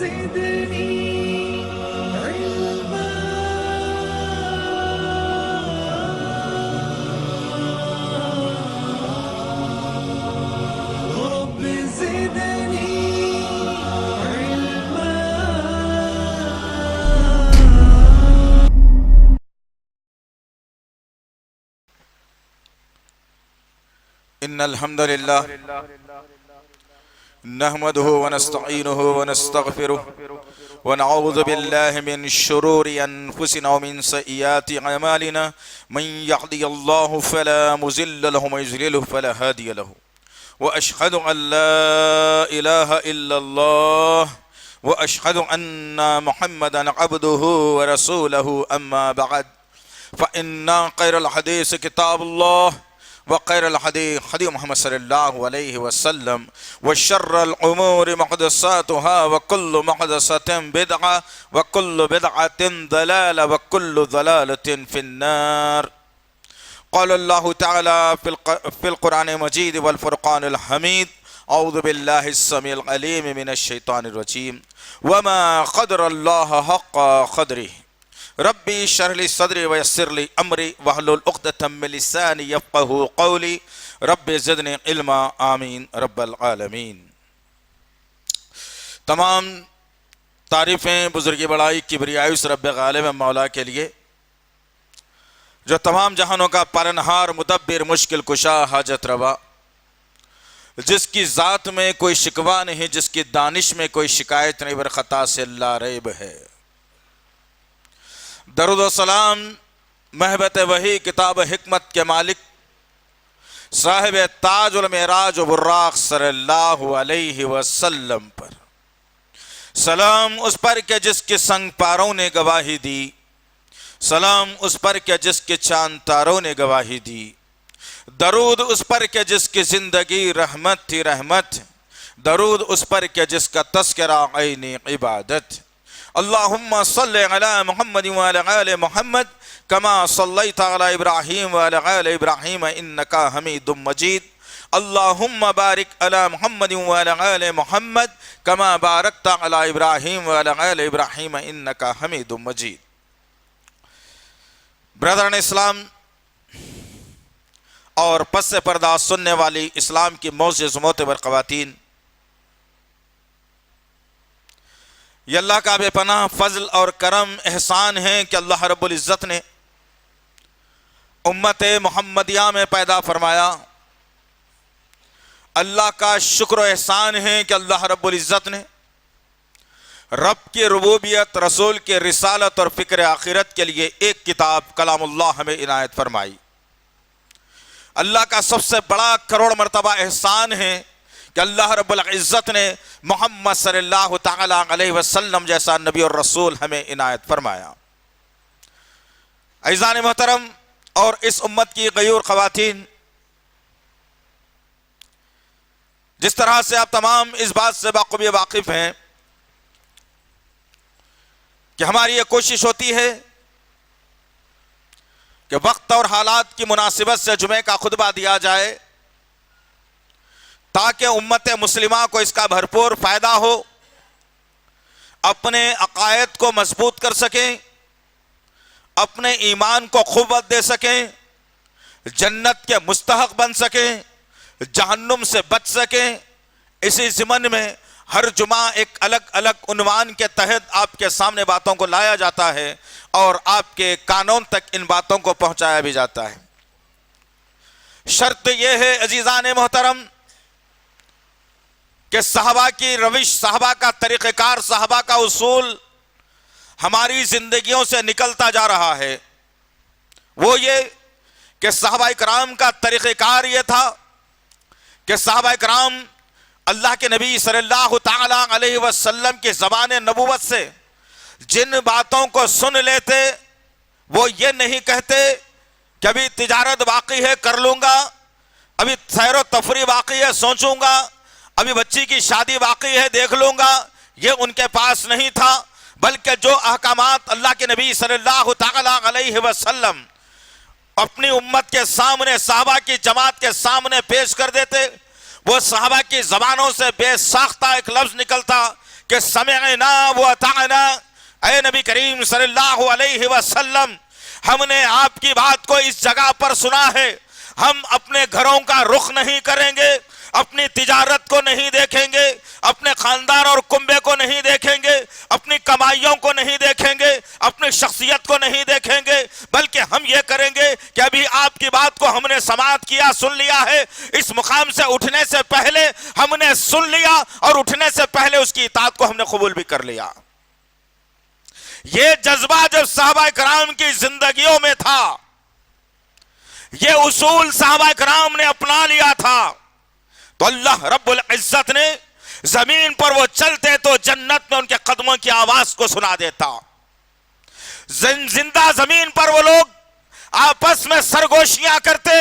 زدني علما رب زدني علما. إن الحمد لله نحمده ونستعينه ونستغفره ونعوذ بالله من شرور أنفسنا ومن سيئات أعمالنا من يهدي الله فلا مضل له ومن يضلل فلا هادي له وأشهد أن لا إله إلا الله وأشهد أن محمدا عبده ورسوله أما بعد فإن خير الحديث كتاب الله وخير الهدي هدي محمد صلى الله عليه وسلم وشر الأمور محدثاتها وكل محدثة بدعة وكل بدعة ضلالة وكل ضلالة في النار. قال الله تعالى في القرآن المجيد والفرقان الحميد أعوذ بالله السميع العليم من الشيطان الرجيم وما قدر الله حق قدره ربي اشرح لي صدري ويسر لي امري واحلل عقدة من لساني يفقهوا قولي رب زدني علما آمین رب العالمین. تمام تعریفیں بزرگی بڑائی کبریائی اس رب غالب مولا کے لیے جو تمام جہانوں کا پالنہار مدبر مشکل کشا حاجت روا، جس کی ذات میں کوئی شکوہ نہیں، جس کی دانش میں کوئی شکایت نہیں، برخطا سے لا ریب ہے. درود و سلام محبت وحی کتاب حکمت کے مالک صاحب تاج المعراج و براق صلی اللہ علیہ وسلم پر سلام اس پر کہ جس کے سنگ پاروں نے گواہی دی، سلام اس پر کہ جس کے چاند تاروں نے گواہی دی، درود اس پر کہ جس کی زندگی رحمت تھی رحمت، درود اس پر کہ جس کا تذکرہ عین عبادت. اللہم صلی علی محمد وعلی آل محمد کما صلیت علی ابراہیم وعلی آل ابراہیم انکا حمید مجید. اللہم بارک علی محمد وعلی آل محمد کما بارکت علی ابراہیم وعلی آل ابراہیم انکا حمید مجید. برادران اسلام اور پس پردہ سننے والی اسلام کی معزز معتبر خواتین، یہ اللہ کا بے پناہ فضل اور کرم احسان ہے کہ اللہ رب العزت نے امت محمدیہ میں پیدا فرمایا. اللہ کا شکر و احسان ہے کہ اللہ رب العزت نے رب کی ربوبیت، رسول کی رسالت اور فکر آخرت کے لیے ایک کتاب کلام اللہ ہمیں عنایت فرمائی. اللہ کا سب سے بڑا کروڑ مرتبہ احسان ہے کہ اللہ رب العزت نے محمد صلی اللہ تعالی علیہ وسلم جیسا نبی اور رسول ہمیں عنایت فرمایا. عزیزان محترم اور اس امت کی غیور خواتین، جس طرح سے آپ تمام اس بات سے بخوبی واقف ہیں کہ ہماری یہ کوشش ہوتی ہے کہ وقت اور حالات کی مناسبت سے جمعے کا خطبہ دیا جائے تاکہ امت مسلمہ کو اس کا بھرپور فائدہ ہو، اپنے عقائد کو مضبوط کر سکیں، اپنے ایمان کو قوت دے سکیں، جنت کے مستحق بن سکیں، جہنم سے بچ سکیں. اسی ضمن میں ہر جمعہ ایک الگ الگ عنوان کے تحت آپ کے سامنے باتوں کو لایا جاتا ہے اور آپ کے کانوں تک ان باتوں کو پہنچایا بھی جاتا ہے. شرط یہ ہے عزیزان محترم کہ صحابہ کی روش، صحابہ کا طریقہ کار، صحابہ کا اصول ہماری زندگیوں سے نکلتا جا رہا ہے. وہ یہ کہ صحابہ کرام کا طریقہ کار یہ تھا کہ صحابہ کرام اللہ کے نبی صلی اللہ تعالی علیہ وسلم کی زبان نبوت سے جن باتوں کو سن لیتے وہ یہ نہیں کہتے کہ ابھی تجارت باقی ہے کر لوں گا، ابھی سیر و تفریح باقی ہے سوچوں گا، ابھی بچی کی شادی باقی ہے دیکھ لوں گا. یہ ان کے پاس نہیں تھا، بلکہ جو احکامات اللہ کے نبی صلی اللہ تعالی علیہ وسلم اپنی امت کے سامنے، صحابہ کی جماعت کے سامنے پیش کر دیتے، وہ صحابہ کی زبانوں سے بے ساختہ ایک لفظ نکلتا کہ سمعنا و اطعنا، اے نبی کریم صلی اللہ علیہ وسلم ہم نے آپ کی بات کو اس جگہ پر سنا ہے، ہم اپنے گھروں کا رخ نہیں کریں گے، اپنی تجارت کو نہیں دیکھیں گے، اپنے خاندان اور کنبے کو نہیں دیکھیں گے، اپنی کمائیوں کو نہیں دیکھیں گے، اپنی شخصیت کو نہیں دیکھیں گے، بلکہ ہم یہ کریں گے کہ ابھی آپ کی بات کو ہم نے سماعت کیا، سن لیا ہے، اس مقام سے اٹھنے سے پہلے ہم نے سن لیا اور اٹھنے سے پہلے اس کی اطاعت کو ہم نے قبول بھی کر لیا۔ یہ جذبہ جب صحابہ کرام کی زندگیوں میں تھا، یہ اصول صحابہ کرام نے اپنا لیا تھا، تو اللہ رب العزت نے زمین پر وہ چلتے تو جنت میں ان کے قدموں کی آواز کو سنا دیتا۔ زندہ زمین پر وہ لوگ آپس میں سرگوشیاں کرتے،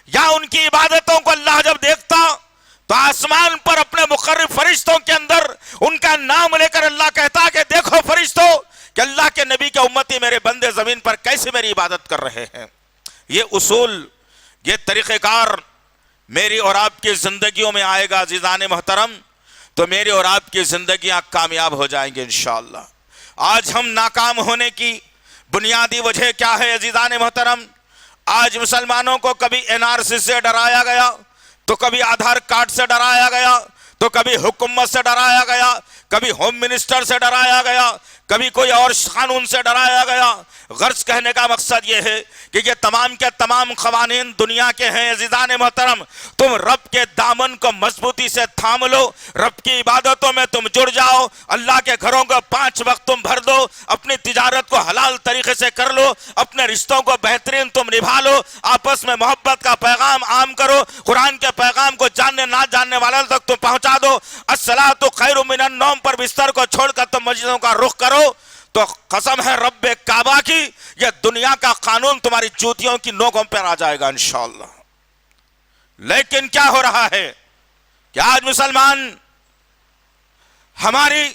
یا ان کی عبادتوں کو اللہ جب دیکھتا تو آسمان پر اپنے مقرب فرشتوں کے اندر ان کا نام لے کر اللہ کہتا کہ دیکھو فرشتوں کہ اللہ کے نبی کے امتی میرے بندے زمین پر کیسے میری عبادت کر رہے ہیں۔ یہ اصول، یہ طریقہ کار میری اور آپ کی زندگیوں میں آئے گا عزیزان محترم، تو میری اور آپ کی زندگیاں کامیاب ہو جائیں گے انشاءاللہ۔ آج ہم ناکام ہونے کی بنیادی وجہ کیا ہے عزیزان محترم؟ آج مسلمانوں کو کبھی NRC سے ڈرایا گیا، تو کبھی آدھار کارڈ سے ڈرایا گیا، تو کبھی حکومت سے ڈرایا گیا، کبھی ہوم منسٹر سے ڈرایا گیا، کبھی کوئی اور قانون سے ڈرایا گیا۔ غرض کہنے کا مقصد یہ ہے کہ یہ تمام کے تمام قوانین دنیا کے ہیں عزیزان محترم، تم رب کے دامن کو مضبوطی سے تھام لو، رب کی عبادتوں میں تم جڑ جاؤ، اللہ کے گھروں کو 5 وقت تم بھر دو، اپنی تجارت کو حلال طریقے سے کر لو، اپنے رشتوں کو بہترین تم نبھا لو، آپس میں محبت کا پیغام عام کرو، قرآن کے پیغام کو جاننے نہ جاننے والوں تک تم پہنچا دو، الصلاۃ خیر من النوم پر بستر کو چھوڑ کر تم مسجدوں کا رخ کرو، تو قسم ہے رب کعبہ کی یہ دنیا کا قانون تمہاری جوتیوں کی نوکوں پر آ جائے گا انشاءاللہ۔ لیکن کیا ہو رہا ہے کہ آج مسلمان، ہماری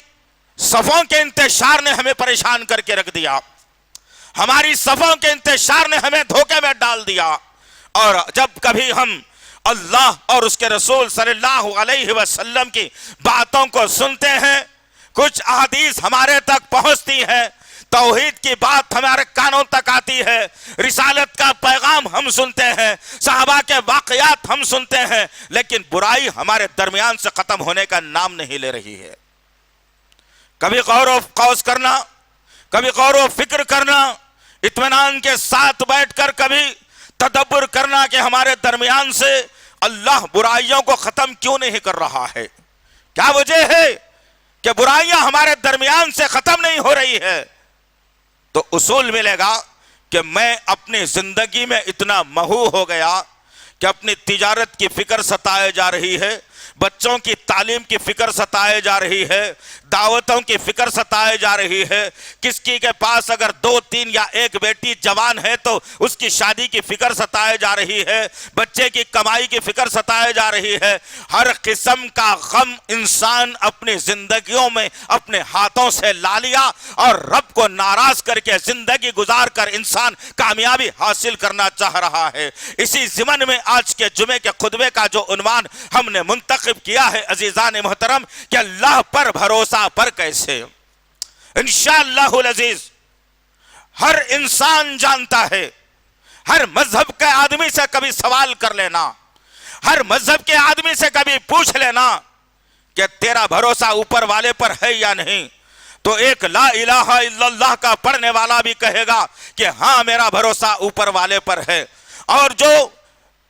صفوں کے انتشار نے ہمیں پریشان کر کے رکھ دیا، ہماری صفوں کے انتشار نے ہمیں دھوکے میں ڈال دیا، اور جب کبھی ہم اللہ اور اس کے رسول صلی اللہ علیہ وسلم کی باتوں کو سنتے ہیں، کچھ احادیث ہمارے تک پہنچتی ہے، توحید کی بات ہمارے کانوں تک آتی ہے، رسالت کا پیغام ہم سنتے ہیں، صحابہ کے واقعات ہم سنتے ہیں، لیکن برائی ہمارے درمیان سے ختم ہونے کا نام نہیں لے رہی ہے۔ کبھی غور و خوض کرنا، کبھی غور و فکر کرنا، اطمینان کے ساتھ بیٹھ کر کبھی تدبر کرنا کہ ہمارے درمیان سے اللہ برائیوں کو ختم کیوں نہیں کر رہا ہے، کیا وجہ ہے کہ برائیاں ہمارے درمیان سے ختم نہیں ہو رہی ہے؟ تو اصول ملے گا کہ میں اپنی زندگی میں اتنا مہو ہو گیا کہ اپنی تجارت کی فکر ستائے جا رہی ہے، بچوں کی تعلیم کی فکر ستائے جا رہی ہے، دعوتوں کی فکر ستائے جا رہی ہے، کس کی کے پاس اگر 2 3 یا 1 بیٹی جوان ہے تو اس کی شادی کی فکر ستائے جا رہی ہے، بچے کی کمائی کی فکر ستائے جا رہی ہے۔ ہر قسم کا غم انسان اپنی زندگیوں میں اپنے ہاتھوں سے لا لیا، اور رب کو ناراض کر کے زندگی گزار کر انسان کامیابی حاصل کرنا چاہ رہا ہے۔ اسی ضمن میں آج کے جمعے کے خطبے کا جو عنوان ہم نے منتخب کیا ہے عزیزان محترم کہ اللہ پر بھروسہ پر کیسے۔ انشاءاللہ العزیز ہر انسان جانتا ہے، ہر مذہب کے آدمی سے کبھی سوال کر لینا، ہر مذہب کے آدمی سے کبھی پوچھ لینا کہ تیرا بھروسہ اوپر والے پر ہے یا نہیں، تو ایک لا الہ الا اللہ کا پڑھنے والا بھی کہے گا کہ ہاں میرا بھروسہ اوپر والے پر ہے۔ اور جو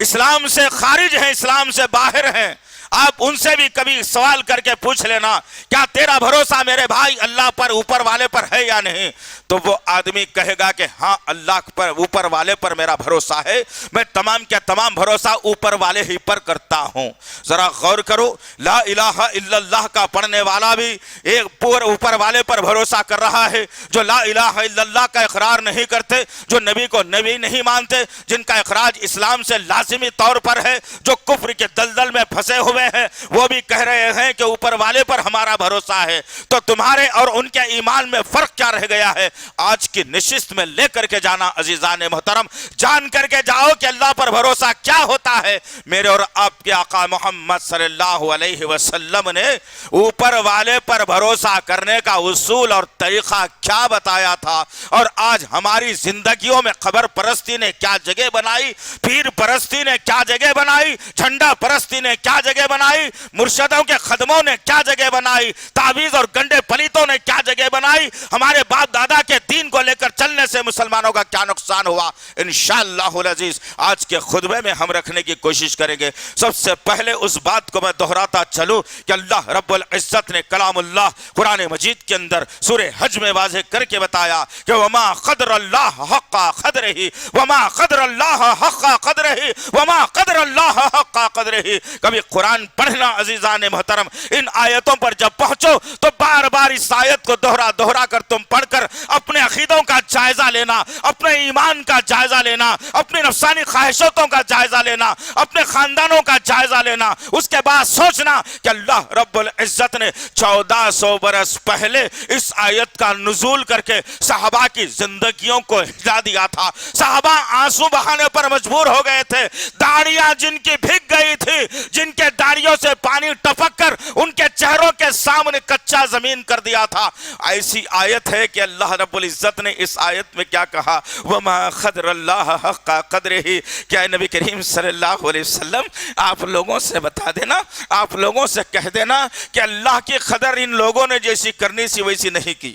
اسلام سے خارج ہیں، اسلام سے باہر ہیں، آپ ان سے بھی کبھی سوال کر کے پوچھ لینا کیا تیرا بھروسہ میرے بھائی اللہ پر اوپر والے پر ہے یا نہیں، تو وہ آدمی کہے گا کہ ہاں اللہ پر اوپر والے پر میرا بھروسہ ہے، میں تمام کیا تمام بھروسہ اوپر والے ہی پر کرتا ہوں۔ ذرا غور کرو، لا الہ الا اللہ کا پڑھنے والا بھی ایک پور اوپر والے پر بھروسہ کر رہا ہے، جو لا الہ الا اللہ کا اقرار نہیں کرتے، جو نبی کو نبی نہیں مانتے، جن کا اخراج اسلام سے لازمی طور پر ہے، جو کفر کے دلدل میں پھنسے ہوئے ہوئے ہیں وہ بھی کہہ رہے ہیں کہ اوپر والے پر ہمارا بھروسہ ہے، تو تمہارے اور ان کے ایمان میں فرق کیا رہ گیا ہے؟ آج کی نشست میں لے کر کے جانا عزیزان محترم، جان کر کے جاؤ کہ اللہ پر بھروسہ کیا ہوتا ہے۔ میرے اور آپ کے آقا محمد صلی اللہ علیہ وسلم نے اوپر والے پر بھروسہ کرنے کا اصول اور طریقہ کیا بتایا تھا، اور آج ہماری زندگیوں میں خبر پرستی نے کیا جگہ بنائی، پیر پرستی نے کیا جگہ بنائی، جھنڈا پرستی نے کیا جگہ بنائی، مرشدوں کے خدموں نے کیا جگہ بنائی، تعویذ اور گنڈے پلیتوں نے کیا جگہ بنائی، ہمارے باپ دادا کے دین کو لے کر چلنے سے مسلمانوں کا کیا نقصان ہوا۔ انشاءاللہ العزیز آج کے خطبے میں ہم رکھنے کی کوشش کریں گے۔ سب سے پہلے اس بات کو میں دہراتا چلوں کہ اللہ رب العزت نے کلام اللہ قرآن مجید کے اندر سورہ حج میں واضح کر کے بتایا کہ وما قدر اللہ حق قدرہ، وما قدر اللہ حق قدرہ، وما قدر اللہ حق قدرہ۔ کبھی قرآن پڑھنا عزیزان محترم، ان آیتوں پر جب پہنچو تو بار بار اس آیت کو دوہرا کر تم پڑھ کر اپنے عقیدوں کا جائزہ لینا، اپنے ایمان کا جائزہ لینا، اپنی نفسانی خواہشاتوں کا جائزہ لینا، اپنے خاندانوں کا جائزہ لینا، اس کے بعد سوچنا کہ اللہ رب العزت نے 1400 برس پہلے اس آیت کا نزول کر کے صحابہ کی زندگیوں کو ہلا دیا تھا۔ صحابہ آنسو بہانے پر مجبور ہو گئے تھے، داڑیاں جن کی بھگ گئی تھی، جن کے داڑیوں سے پانی ٹپک کر ان کے چہروں کے سامنے کچا زمین کر دیا تھا۔ ایسی آیت ہے کہ اللہ رب العزت نے اس آیت میں کیا کہا، وما قدر اللہ حق قدرہ۔ کیا نبی کریم صلی اللہ علیہ وسلم آپ لوگوں سے بتا دینا، آپ لوگوں سے کہہ دینا کہ اللہ کی قدر ان لوگوں نے جیسی کرنی سی ویسی نہیں کی۔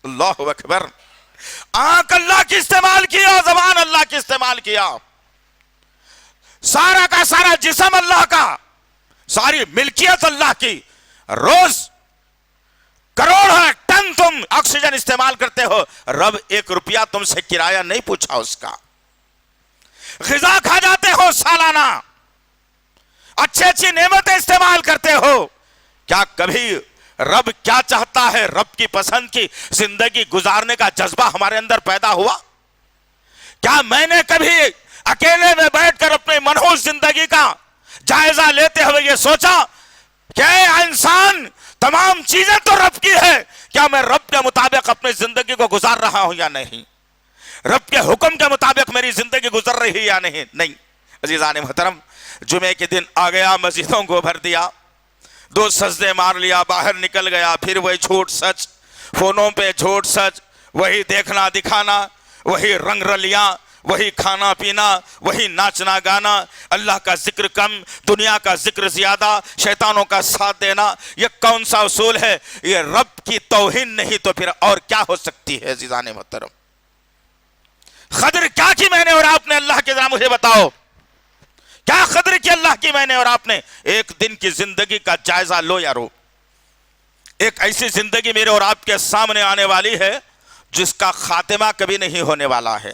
اللہ اکبر۔ آنکھ اللہ کی استعمال کیا، زبان اللہ کی استعمال کیا، سارا کا سارا جسم اللہ کا، ساری ملکیت اللہ کی۔ روز کروڑوں ٹن تم آکسیجن استعمال کرتے ہو، رب 1 روپیہ تم سے کرایہ نہیں پوچھا اس کا۔ غذا کھا جاتے ہو سالانہ، اچھی نعمتیں استعمال کرتے ہو، کیا کبھی رب کیا چاہتا ہے، رب کی پسند کی زندگی گزارنے کا جذبہ ہمارے اندر پیدا ہوا؟ کیا میں نے کبھی اکیلے میں بیٹھ کر اپنے منحوس زندگی کا جائزہ لیتے ہوئے یہ سوچا کہ اے انسان، تمام چیزیں تو رب کی ہے، کیا میں رب کے مطابق اپنی زندگی کو گزار رہا ہوں یا نہیں؟ رب کے حکم کے مطابق میری زندگی گزر رہی یا نہیں؟ نہیں۔ عزیزان محترم، جمعے کے دن آ گیا، مسجدوں کو بھر دیا، 2 سجدے مار لیا، باہر نکل گیا، پھر وہی جھوٹ سچ، فونوں پہ جھوٹ سچ، وہی دیکھنا دکھانا، وہی رنگ رلیاں، وہی کھانا پینا، وہی ناچنا گانا، اللہ کا ذکر کم، دنیا کا ذکر زیادہ، شیطانوں کا ساتھ دینا۔ یہ کون سا اصول ہے؟ یہ رب کی توہین نہیں تو پھر اور کیا ہو سکتی ہے؟ عزیزان محترم، قدر کیا کی میں نے اور آپ نے اللہ کے ذرا مجھے بتاؤ، کیا قدر کی اللہ کی میں نے اور آپ نے؟ ایک دن کی زندگی کا جائزہ لو یارو۔ ایک ایسی زندگی میرے اور آپ کے سامنے آنے والی ہے جس کا خاتمہ کبھی نہیں ہونے والا ہے۔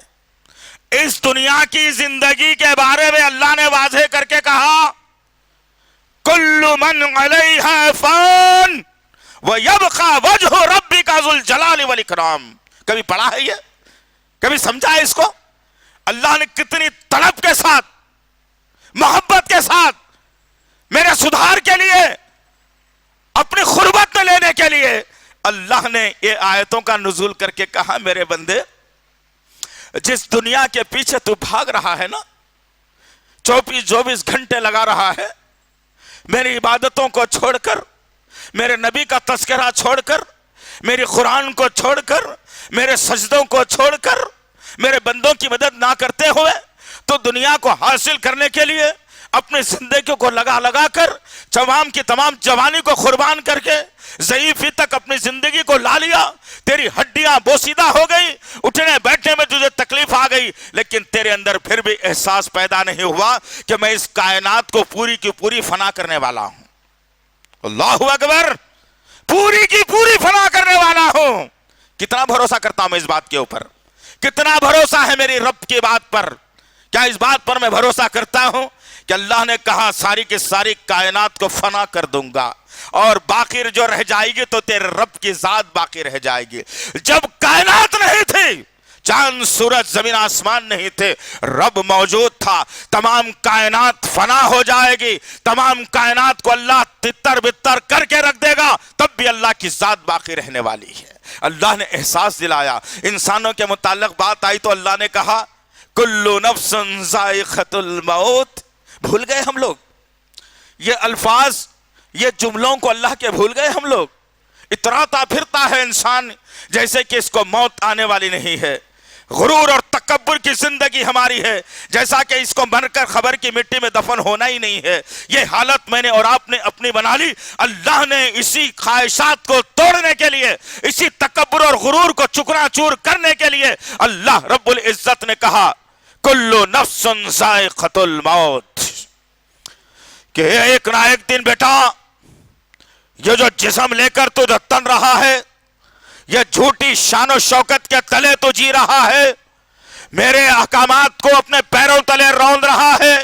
اس دنیا کی زندگی کے بارے میں اللہ نے واضح کر کے کہا، کل من علیہا فان ویبقى وجہ ربک ذو الجلال والاکرام۔ کبھی پڑھا ہے یہ؟ کبھی سمجھا ہے اس کو؟ اللہ نے کتنی طلب کے ساتھ، محبت کے ساتھ، میرے سدھار کے لیے، اپنی قربت میں لینے کے لیے اللہ نے یہ آیتوں کا نزول کر کے کہا، میرے بندے، جس دنیا کے پیچھے تو بھاگ رہا ہے نا، 24 گھنٹے لگا رہا ہے، میری عبادتوں کو چھوڑ کر، میرے نبی کا تذکرہ چھوڑ کر، میری قرآن کو چھوڑ کر، میرے سجدوں کو چھوڑ کر، میرے بندوں کی مدد نہ کرتے ہوئے تو دنیا کو حاصل کرنے کے لیے اپنی زندگی کو لگا کر، تمام کی تمام جوانی کو قربان کر کے ضعیفی تک اپنی زندگی کو لا لیا، تیری ہڈیاں بوسیدہ ہو گئی، اٹھنے بیٹھنے میں تجھے تکلیف آ گئی، لیکن تیرے اندر پھر بھی احساس پیدا نہیں ہوا کہ میں اس کائنات کو پوری کی پوری فنا کرنے والا ہوں۔ اللہ اکبر، پوری کی پوری فنا کرنے والا ہوں۔ کتنا بھروسہ کرتا ہوں میں اس بات کے اوپر، کتنا بھروسہ ہے میری رب کی بات پر؟ کیا اس بات پر میں بھروسہ کرتا ہوں کہ اللہ نے کہا ساری کی ساری کائنات کو فنا کر دوں گا، اور باقی جو رہ جائے گی تو تیرے رب کی ذات باقی رہ جائے گی۔ جب کائنات نہیں تھی، چاند سورج زمین آسمان نہیں تھے، رب موجود تھا. تمام کائنات فنا ہو جائے گی، تمام کائنات کو اللہ تتر بتر کر کے رکھ دے گا، تب بھی اللہ کی ذات باقی رہنے والی ہے. اللہ نے احساس دلایا. انسانوں کے متعلق بات آئی تو اللہ نے کہا کل نفس ذائقۃ الموت. بھول گئے ہم لوگ یہ الفاظ، یہ جملوں کو اللہ کے بھول گئے ہم لوگ. اتراتا پھرتا ہے انسان جیسے کہ اس کو موت آنے والی نہیں ہے. غرور اور تکبر کی زندگی ہماری ہے جیسا کہ اس کو مر کر خبر کی مٹی میں دفن ہونا ہی نہیں ہے. یہ حالت میں نے اور آپ نے اپنی بنا لی. اللہ نے اسی خواہشات کو توڑنے کے لیے، اسی تکبر اور غرور کو چکنا چور کرنے کے لیے اللہ رب العزت نے کہا کل نفس ذائقۃ الموت، کہ ایک نہ ایک دن بیٹا یہ جو جسم لے کر تو تن رہا ہے، یہ جھوٹی شان و شوکت کے تلے تو جی رہا ہے، میرے احکامات کو اپنے پیروں تلے روند رہا ہے،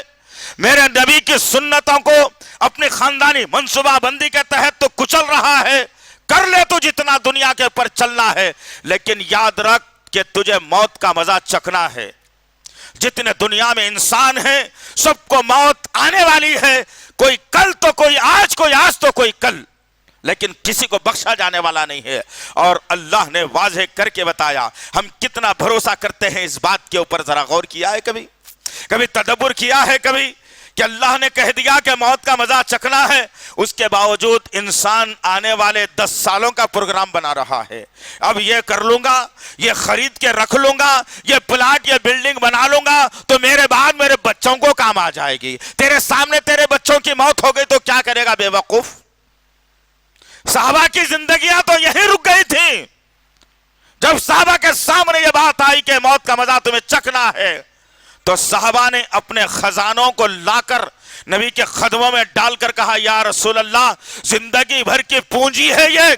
میرے نبی کی سنتوں کو اپنی خاندانی منصوبہ بندی کے تحت تو کچل رہا ہے. کر لے تو جتنا دنیا کے اوپر چلنا ہے، لیکن یاد رکھ کہ تجھے موت کا مزہ چکھنا ہے. جتنے دنیا میں انسان ہیں سب کو موت آنے والی ہے. کوئی کل تو کوئی آج تو کوئی کل، لیکن کسی کو بخشا جانے والا نہیں ہے. اور اللہ نے واضح کر کے بتایا. ہم کتنا بھروسہ کرتے ہیں اس بات کے اوپر، ذرا غور کیا ہے؟ کبھی تدبر کیا ہے کبھی کہ اللہ نے کہہ دیا کہ موت کا مزہ چکھنا ہے، اس کے باوجود انسان آنے والے 10 سالوں کا پروگرام بنا رہا ہے. اب یہ کر لوں گا، یہ خرید کے رکھ لوں گا، یہ پلاٹ یہ بلڈنگ بنا لوں گا تو میرے بعد میرے بچوں کو کام آ جائے گی. تیرے سامنے تیرے بچوں کی موت ہو گئی تو کیا کرے گا بے وقوف؟ صحابہ کی زندگیاں تو یہی رک گئی تھیں. جب صحابہ کے سامنے یہ بات آئی کہ موت کا مزہ تمہیں چکھنا ہے تو صحابہ نے اپنے خزانوں کو لا کر نبی کے قدموں میں ڈال کر کہا یا رسول اللہ زندگی بھر کی پونجی ہے یہ،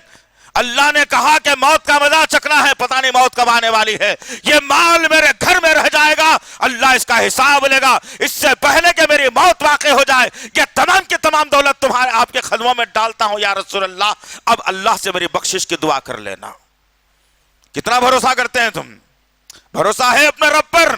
اللہ نے کہا کہ موت کا مزہ چکھنا ہے، پتہ نہیں موت کب آنے والی ہے، یہ مال میرے گھر میں رہ جائے گا، اللہ اس کا حساب لے گا، اس سے پہلے کہ میری موت واقع ہو جائے یہ تمام کی تمام دولت تمہارے آپ کے قدموں میں ڈالتا ہوں یا رسول اللہ، اب اللہ سے میری بخشش کی دعا کر لینا. کتنا بھروسہ کرتے ہیں تم؟ بھروسہ ہے اپنے رب پر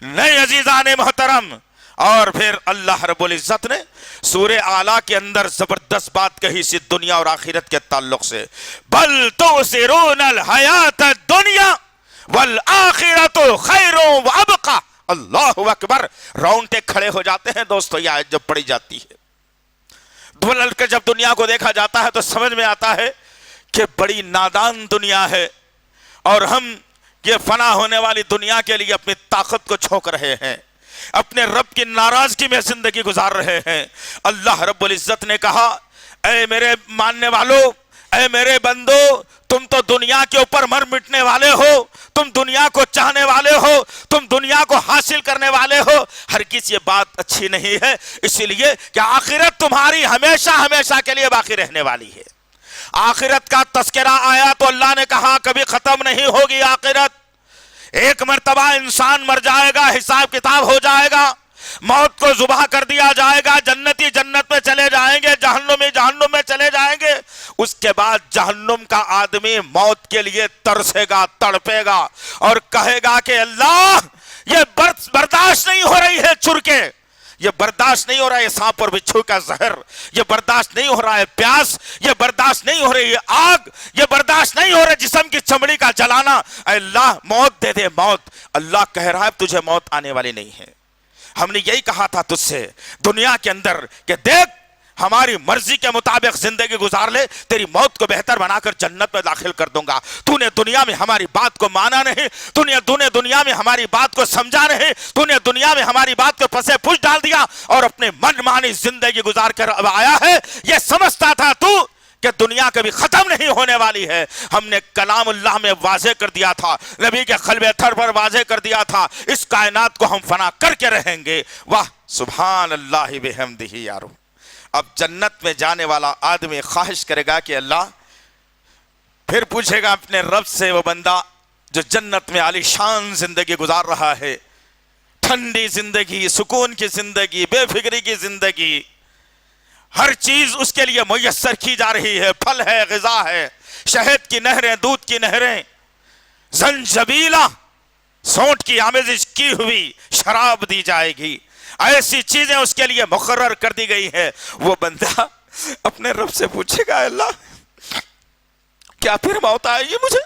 نہیں عزیزان محترم. اور پھر اللہ رب العزت نے سورہ اعلیٰ کے اندر زبردست بات کہی اسی دنیا اور آخرت کے تعلق سے، بل تؤثرون الحیات الدنیا والآخرت خیر وابقی. اللہ اکبر. رونگٹے کھڑے ہو جاتے ہیں دوستو یہ آیت جب پڑھی جاتی ہے. دولت کے جب دنیا کو دیکھا جاتا ہے تو سمجھ میں آتا ہے کہ بڑی نادان دنیا ہے اور ہم یہ فنا ہونے والی دنیا کے لیے اپنی طاقت کو چھونک رہے ہیں، اپنے رب کی ناراضگی میں زندگی گزار رہے ہیں. اللہ رب العزت نے کہا اے میرے ماننے والو، اے میرے بندو، تم تو دنیا کے اوپر مر مٹنے والے ہو، تم دنیا کو چاہنے والے ہو، تم دنیا کو حاصل کرنے والے ہو. ہرگز یہ بات اچھی نہیں ہے، اسی لیے کہ آخرت تمہاری ہمیشہ ہمیشہ کے لیے باقی رہنے والی ہے. آخرت کا تذکرہ آیا تو اللہ نے کہا کبھی ختم نہیں ہوگی آخرت. ایک مرتبہ انسان مر جائے گا، حساب کتاب ہو جائے گا، موت کو ذبح کر دیا جائے گا، جنتی جنت میں چلے جائیں گے، جہنمی جہنم میں چلے جائیں گے. اس کے بعد جہنم کا آدمی موت کے لیے ترسے گا، تڑپے گا اور کہے گا کہ اللہ یہ برداشت نہیں ہو رہی ہے چرکے، یہ برداشت نہیں ہو رہا ہے سانپ اور بچھو کا زہر، یہ برداشت نہیں ہو رہا ہے پیاس، یہ برداشت نہیں ہو رہی ہے آگ، یہ برداشت نہیں ہو رہا ہے جسم کی چمڑی کا جلانا. اے اللہ موت دے دے موت. اللہ کہہ رہا ہے تجھے موت آنے والی نہیں ہے. ہم نے یہی کہا تھا تجھ سے دنیا کے اندر کہ دیکھ ہماری مرضی کے مطابق زندگی گزار لے، تیری موت کو بہتر بنا کر جنت میں داخل کر دوں گا. تو نے دنیا میں ہماری بات کو مانا نہیں، تو نے دنیا میں ہماری بات کو سمجھا نہیں، تو نے دنیا میں ہماری بات کو پسے پش ڈال دیا اور اپنے من مانی زندگی گزار کر اب آیا ہے. یہ سمجھتا تھا تو کہ دنیا کبھی ختم نہیں ہونے والی ہے. ہم نے کلام اللہ میں واضح کر دیا تھا، نبی کے قلب اتھر پر واضح کر دیا تھا، اس کائنات کو ہم فنا کر کے رہیں گے. واہ سبحان اللہ بحمدہ یارو. اب جنت میں جانے والا آدمی خواہش کرے گا کہ اللہ، پھر پوچھے گا اپنے رب سے وہ بندہ جو جنت میں عالی شان زندگی گزار رہا ہے، ٹھنڈی زندگی، سکون کی زندگی، بے فکری کی زندگی، ہر چیز اس کے لیے میسر کی جا رہی ہے، پھل ہے، غذا ہے، شہد کی نہریں، دودھ کی نہریں، زنجبیلہ سونٹ کی آمیزش کی ہوئی شراب دی جائے گی، ایسی چیزیں اس کے لیے مقرر کر دی گئی ہے. وہ بندہ اپنے رب سے پوچھے گا اللہ کیا پھر موت آئے گی مجھے؟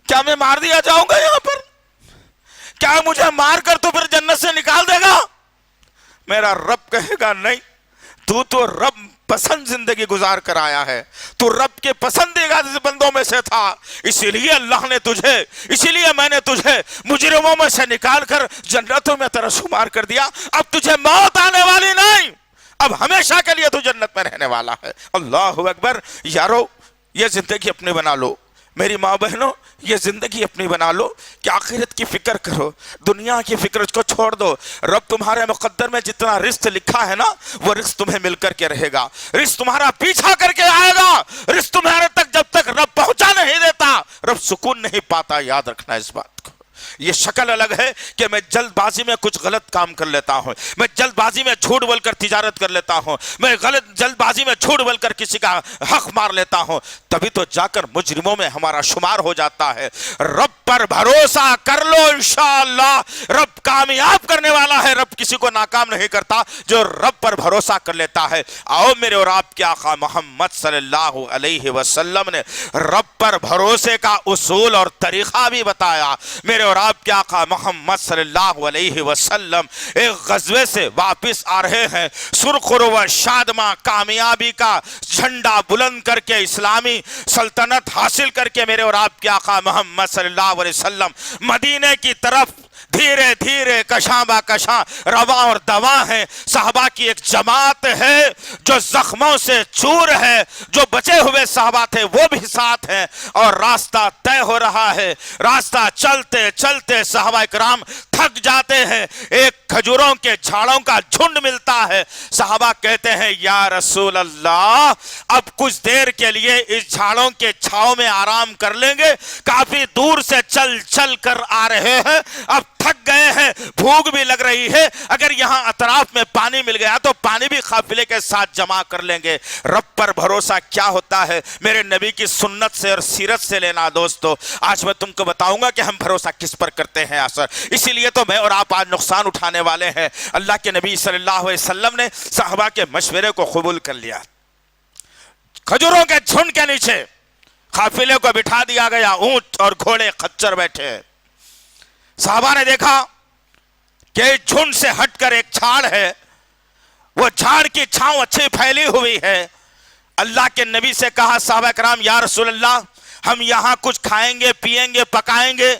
کیا میں مار دیا جاؤں گا یہاں پر؟ کیا مجھے مار کر تو پھر جنت سے نکال دے گا؟ میرا رب کہے گا نہیں، تو رب پسند زندگی گزار کر آیا ہے، تو رب کے پسندیدہ بندوں میں سے تھا، اسی لیے اللہ نے تجھے، اسی لیے میں نے تجھے مجرموں میں سے نکال کر جنتوں میں تیرا شمار کر دیا. اب تجھے موت آنے والی نہیں، اب ہمیشہ کے لیے تو جنت میں رہنے والا ہے. اللہ اکبر. یارو یہ زندگی اپنی بنا لو، میری ماں بہنوں یہ زندگی اپنی بنا لو کہ آخرت کی فکر کرو، دنیا کی فکر کو چھوڑ دو. رب تمہارے مقدر میں جتنا رزق لکھا ہے نا وہ رزق تمہیں مل کر کے رہے گا، رزق تمہارا پیچھا کر کے آئے گا، رزق تمہارے تک جب تک رب پہنچا نہیں دیتا رب سکون نہیں پاتا. یاد رکھنا اس بات کو. یہ شکل الگ ہے کہ میں جلد بازی میں کچھ غلط کام کر لیتا ہوں، میں جلد بازی میں جھوٹ بول کر تجارت کر لیتا ہوں، میں جلد بازی میں جھوٹ بول کر کسی کا حق مار لیتا ہوں، تبھی تو جا کر مجرموں میں ہمارا شمار ہو جاتا ہے. رب پر بھروسہ کر لو، انشاءاللہ رب کامیاب کرنے والا ہے. رب کسی کو ناکام نہیں کرتا جو رب پر بھروسہ کر لیتا ہے. آؤ میرے اور آپ کے آقا محمد صلی اللہ علیہ وسلم نے رب پر بھروسے کا اصول اور طریقہ بھی بتایا. میرے اور آپ کے آقا محمد صلی اللہ علیہ وسلم ایک غزوے سے واپس آ رہے ہیں، سرخرو و شادماں کامیابی کا جھنڈا بلند کر کے، اسلامی سلطنت حاصل کر کے میرے اور آپ کے آقا محمد صلی اللہ علیہ وسلم مدینے کی طرف دھیرے دھیرے کشاں با کشاں رواں اور دواں ہیں. صحابہ کی ایک جماعت ہے جو زخموں سے چور ہے، جو بچے ہوئے صحابہ تھے وہ بھی ساتھ ہیں، اور راستہ طے ہو رہا ہے. راستہ چلتے چلتے صحابہ کرام تھک جاتے ہیں. ایک کھجوروں کے جھاڑوں کا جھنڈ ملتا ہے. صحابہ کہتے ہیں یا رسول اللہ اب کچھ دیر کے لیے اس جھاڑوں کے چھاؤں میں آرام کر لیں گے، کافی دور سے چل چل کر آ رہے ہیں، اب تھک گئے ہیں، بھوک بھی لگ رہی ہے، اگر یہاں اطراف میں پانی مل گیا تو پانی بھی قافلے کے ساتھ جمع کر لیں گے. رب پر بھروسہ کیا ہوتا ہے میرے نبی کی سنت سے اور سیرت سے لینا. دوستو آج میں تم کو بتاؤں گا کہ ہم بھروسہ کس پر کرتے ہیں اثر. اسی لیے تو میں اور آپ آج نقصان اٹھانے والے ہیں. اللہ کے نبی صلی اللہ علیہ وسلم نے صحابہ کے مشورے کو قبول کر لیا. کھجوروں کے جھنڈ کے نیچے قافلے کو بٹھا دیا گیا، اونٹ اور گھوڑے خچر بیٹھے. صحابہ نے دیکھا کہ جھنڈ سے ہٹ کر ایک جھاڑ ہے، وہ جھاڑ کی چھاؤں اچھی پھیلی ہوئی ہے. اللہ کے نبی سے کہا صحابہ کرام یا رسول اللہ ہم یہاں کچھ کھائیں گے، پیئیں گے، پکائیں گے،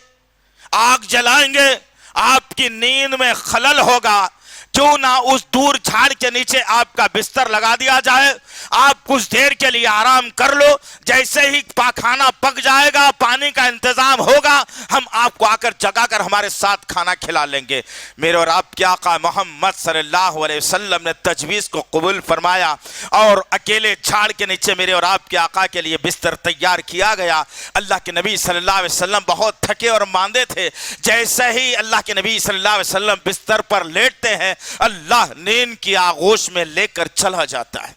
آگ جلائیں گے، آپ کی نیند میں خلل ہوگا، کیوں نہ اس دور جھاڑ کے نیچے آپ کا بستر لگا دیا جائے، آپ کچھ دیر کے لیے آرام کر لو، جیسے ہی کھانا پک جائے گا، پانی کا انتظام ہوگا، ہم آپ کو آ کر جگا کر ہمارے ساتھ کھانا کھلا لیں گے. میرے اور آپ کے آقا محمد صلی اللہ علیہ وسلم نے تجویز کو قبول فرمایا اور اکیلے جھاڑ کے نیچے میرے اور آپ کے آقا کے لیے بستر تیار کیا گیا. اللہ کے نبی صلی اللہ علیہ وسلم بہت تھکے اور ماندے تھے. جیسے ہی اللہ کے نبی صلی اللہ علیہ وسلم بستر پر لیٹتے ہیں اللہ نیند کی آغوش میں لے کر چلا جاتا ہے.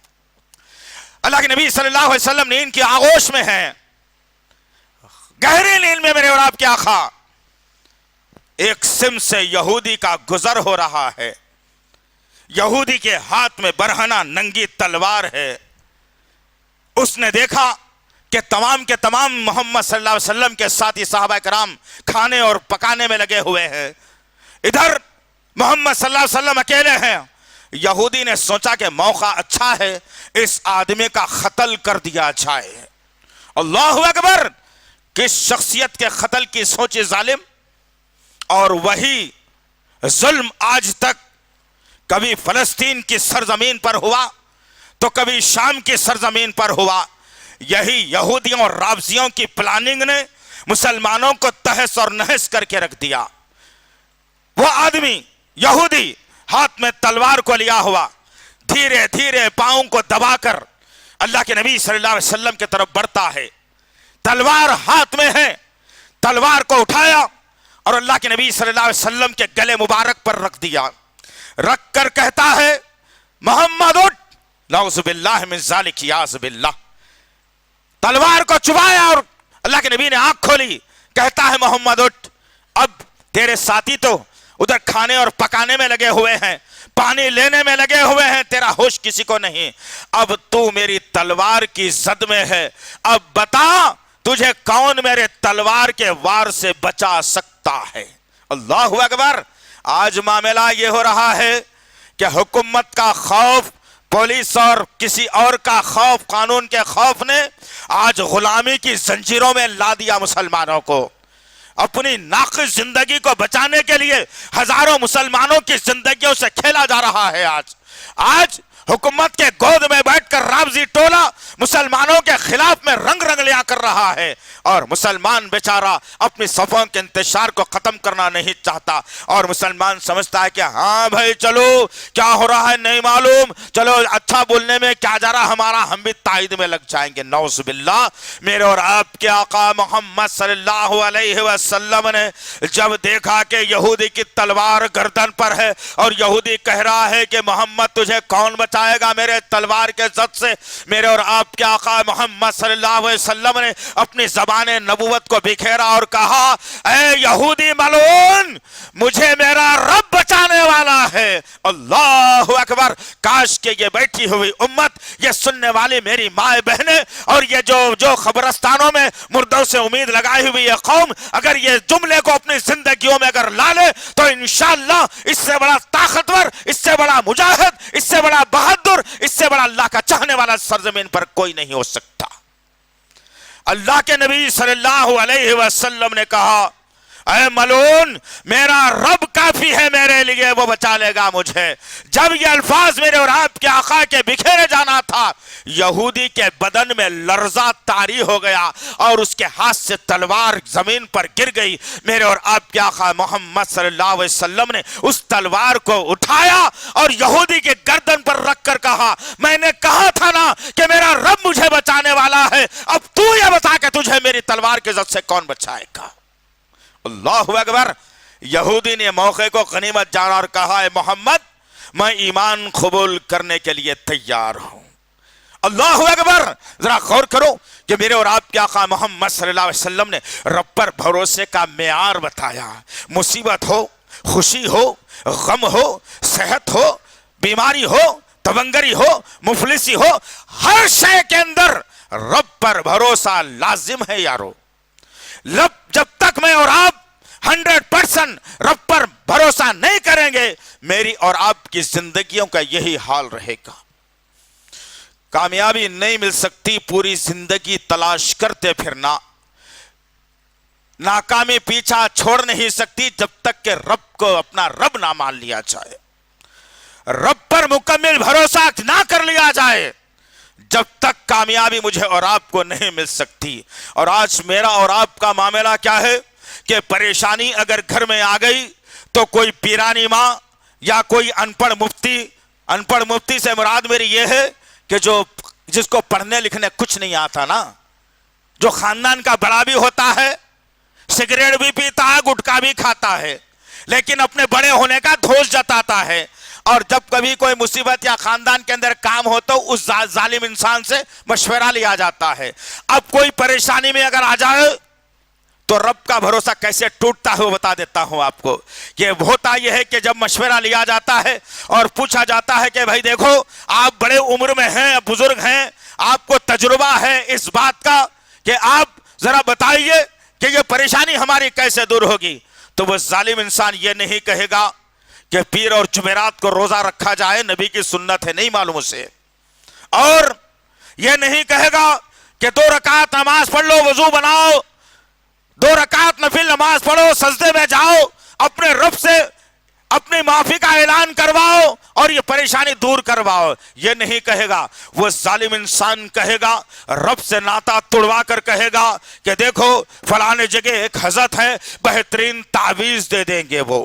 اللہ کے نبی صلی اللہ علیہ وسلم نیند کی آغوش میں ہیں، گہری نیند میں میرے اور آپ کے آقا. ایک سم سے یہودی کا گزر ہو رہا ہے، یہودی کے ہاتھ میں برہنہ ننگی تلوار ہے. اس نے دیکھا کہ تمام کے تمام محمد صلی اللہ علیہ وسلم کے ساتھی صحابہ کرام کھانے اور پکانے میں لگے ہوئے ہیں، ادھر محمد صلی اللہ علیہ وسلم اکیلے ہیں. یہودی نے سوچا کہ موقع اچھا ہے، اس آدمی کا قتل کر دیا جائے. اللہ اکبر. کس شخصیت کے قتل کی سوچی ظالم، اور وہی ظلم آج تک کبھی فلسطین کی سرزمین پر ہوا تو کبھی شام کی سرزمین پر ہوا. یہی یہودیوں اور رافضیوں کی پلاننگ نے مسلمانوں کو تہس اور نہس کر کے رکھ دیا. وہ آدمی یہودی ہاتھ میں تلوار کو لیا ہوا دھیرے دھیرے پاؤں کو دبا کر اللہ کے نبی صلی اللہ علیہ وسلم کی طرف بڑھتا ہے. تلوار ہاتھ میں ہے، تلوار کو اٹھایا اور اللہ کے نبی صلی اللہ علیہ وسلم کے گلے مبارک پر رکھ دیا. رکھ کر کہتا ہے محمد اٹھ، نعوذ باللہ من ذالک یاذ باللہ. تلوار کو چبایا اور اللہ کے نبی نے آنکھ کھولی، کہتا ہے محمد اٹھ، تیرے ساتھی تو ادھر کھانے اور پکانے میں لگے ہوئے ہیں، پانی لینے میں لگے ہوئے ہیں، تیرا ہوش کسی کو نہیں، اب تو میری تلوار کی زد میں ہے، اب بتا تجھے کون میرے تلوار کے وار سے بچا سکتا ہے۔ اللہ اکبر۔ آج معاملہ یہ ہو رہا ہے کہ حکومت کا خوف، پولیس اور کسی اور کا خوف، قانون کے خوف نے آج غلامی کی زنجیروں میں لا دیا مسلمانوں کو۔ اپنی ناقص زندگی کو بچانے کے لیے ہزاروں مسلمانوں کی زندگیوں سے کھیلا جا رہا ہے۔ آج حکومت کے گود میں بیٹھ کر رافضی ٹولہ مسلمانوں کے خلاف میں رنگ لیا کر رہا ہے، اور مسلمان بیچارہ اپنی صفوں کے انتشار کو ختم کرنا نہیں چاہتا، اور مسلمان سمجھتا ہے کہ ہاں بھائی چلو کیا ہو رہا ہے نہیں معلوم، چلو اچھا بولنے میں کیا جا رہا ہمارا، ہم بھی تائید میں لگ جائیں گے۔ نعوذ باللہ۔ میرے اور آپ کے آقا محمد صلی اللہ علیہ وسلم نے جب دیکھا کہ یہودی کی تلوار گردن پر ہے اور یہودی کہہ رہا ہے کہ محمد تجھے کون بچائے گا میرے تلوار کے زد سے، میرے اور آپ کے آقا محمد صلی اللہ علیہ وسلم نے اپنی زبان نبوت کو بکھیرا اور کہا اے یہودی ملعون، مجھے میرا رب بچانے والا ہے۔ اللہ اکبر۔ کاش کہ یہ بیٹھی ہوئی امت، یہ سننے والی میری مائیں بہنیں، اور یہ جو قبرستانوں میں مردوں سے امید لگائی ہوئی یہ قوم، اگر یہ جملے کو اپنی زندگیوں میں اگر لا لے تو انشاءاللہ اس سے بڑا طاقتور، اس سے بڑا مجاہد، اس سے بڑا بہادر، اس سے بڑا اللہ کا چاہنے والا سرزمین پر کوئی نہیں ہو سکتا۔ اللہ کے نبی صلی اللہ علیہ وسلم نے کہا اے ملعون، میرا رب کافی ہے میرے لیے، وہ بچا لے گا مجھے۔ جب یہ الفاظ میرے اور آپ کے آقا کے بکھیرے جانا تھا، یہودی کے بدن میں لرزہ طاری ہو گیا اور اس کے ہاتھ سے تلوار زمین پر گر گئی۔ میرے اور آپ کے آقا محمد صلی اللہ علیہ وسلم نے اس تلوار کو اٹھایا اور یہودی کے گردن پر رکھ کر کہا میں نے کہا تھا نا کہ میرا رب مجھے بچانے والا ہے، اب تو یہ بتا کہ تجھے میری تلوار کے زد سے کون بچائے گا۔ اللہ اکبر۔ یہودی نے موقع کو غنیمت جانا اور کہا اے محمد، میں ایمان قبول کرنے کے لیے تیار ہوں۔ اللہ اکبر۔ ذرا غور کرو کہ میرے اور آپ کے آقا محمد صلی اللہ علیہ وسلم نے رب پر بھروسے کا معیار بتایا۔ مصیبت ہو، خوشی ہو، غم ہو، صحت ہو، بیماری ہو، تبنگری ہو، مفلسی ہو، ہر شے کے اندر رب پر بھروسہ لازم ہے یارو۔ جب تک میں اور آپ 100% رب پر بھروسہ نہیں کریں گے، میری اور آپ کی زندگیوں کا یہی حال رہے گا۔ کامیابی نہیں مل سکتی پوری زندگی تلاش کرتے پھرنا، ناکامی پیچھا چھوڑ نہیں سکتی جب تک کہ رب کو اپنا رب نہ مان لیا جائے، رب پر مکمل بھروسہ نہ کر لیا جائے، جب تک کامیابی مجھے اور آپ کو نہیں مل سکتی۔ اور آج میرا اور آپ کا معاملہ کیا ہے کہ پریشانی اگر گھر میں آ گئی تو کوئی پیرانی ماں یا کوئی ان پڑھ مفتی سے مراد میری یہ ہے کہ جس کو پڑھنے لکھنے کچھ نہیں آتا نا، جو خاندان کا بڑا بھی ہوتا ہے، سگریٹ بھی پیتا ہے، گٹکا بھی کھاتا ہے، لیکن اپنے بڑے ہونے کا دھوس جتاتا ہے، اور جب کبھی کوئی مصیبت یا خاندان کے اندر کام ہو تو اس ظالم انسان سے مشورہ لیا جاتا ہے۔ اب کوئی پریشانی میں اگر آ جائے تو رب کا بھروسہ کیسے ٹوٹتا ہے وہ بتا دیتا ہوں آپ کو۔ یہ ہوتا یہ ہے کہ جب مشورہ لیا جاتا ہے اور پوچھا جاتا ہے کہ بھائی دیکھو آپ بڑے عمر میں ہیں، بزرگ ہیں، آپ کو تجربہ ہے اس بات کا کہ آپ ذرا بتائیے کہ یہ پریشانی ہماری کیسے دور ہوگی، تو وہ ظالم انسان یہ نہیں کہے گا کہ پیر اور جمعرات کو روزہ رکھا جائے، نبی کی سنت ہے، نہیں معلوم اسے، اور یہ نہیں کہے گا کہ 2 رکعت نماز پڑھ لو، وضو بناؤ، 2 رکعت نفل نماز پڑھو، سجدے میں جاؤ، اپنے رب سے اپنی معافی کا اعلان کرواؤ اور یہ پریشانی دور کرواؤ، یہ نہیں کہے گا۔ وہ ظالم انسان کہے گا، رب سے ناتا توڑوا کر کہے گا کہ دیکھو فلانے جگہ ایک حضرت ہے، بہترین تعویذ دے دیں گے وہ،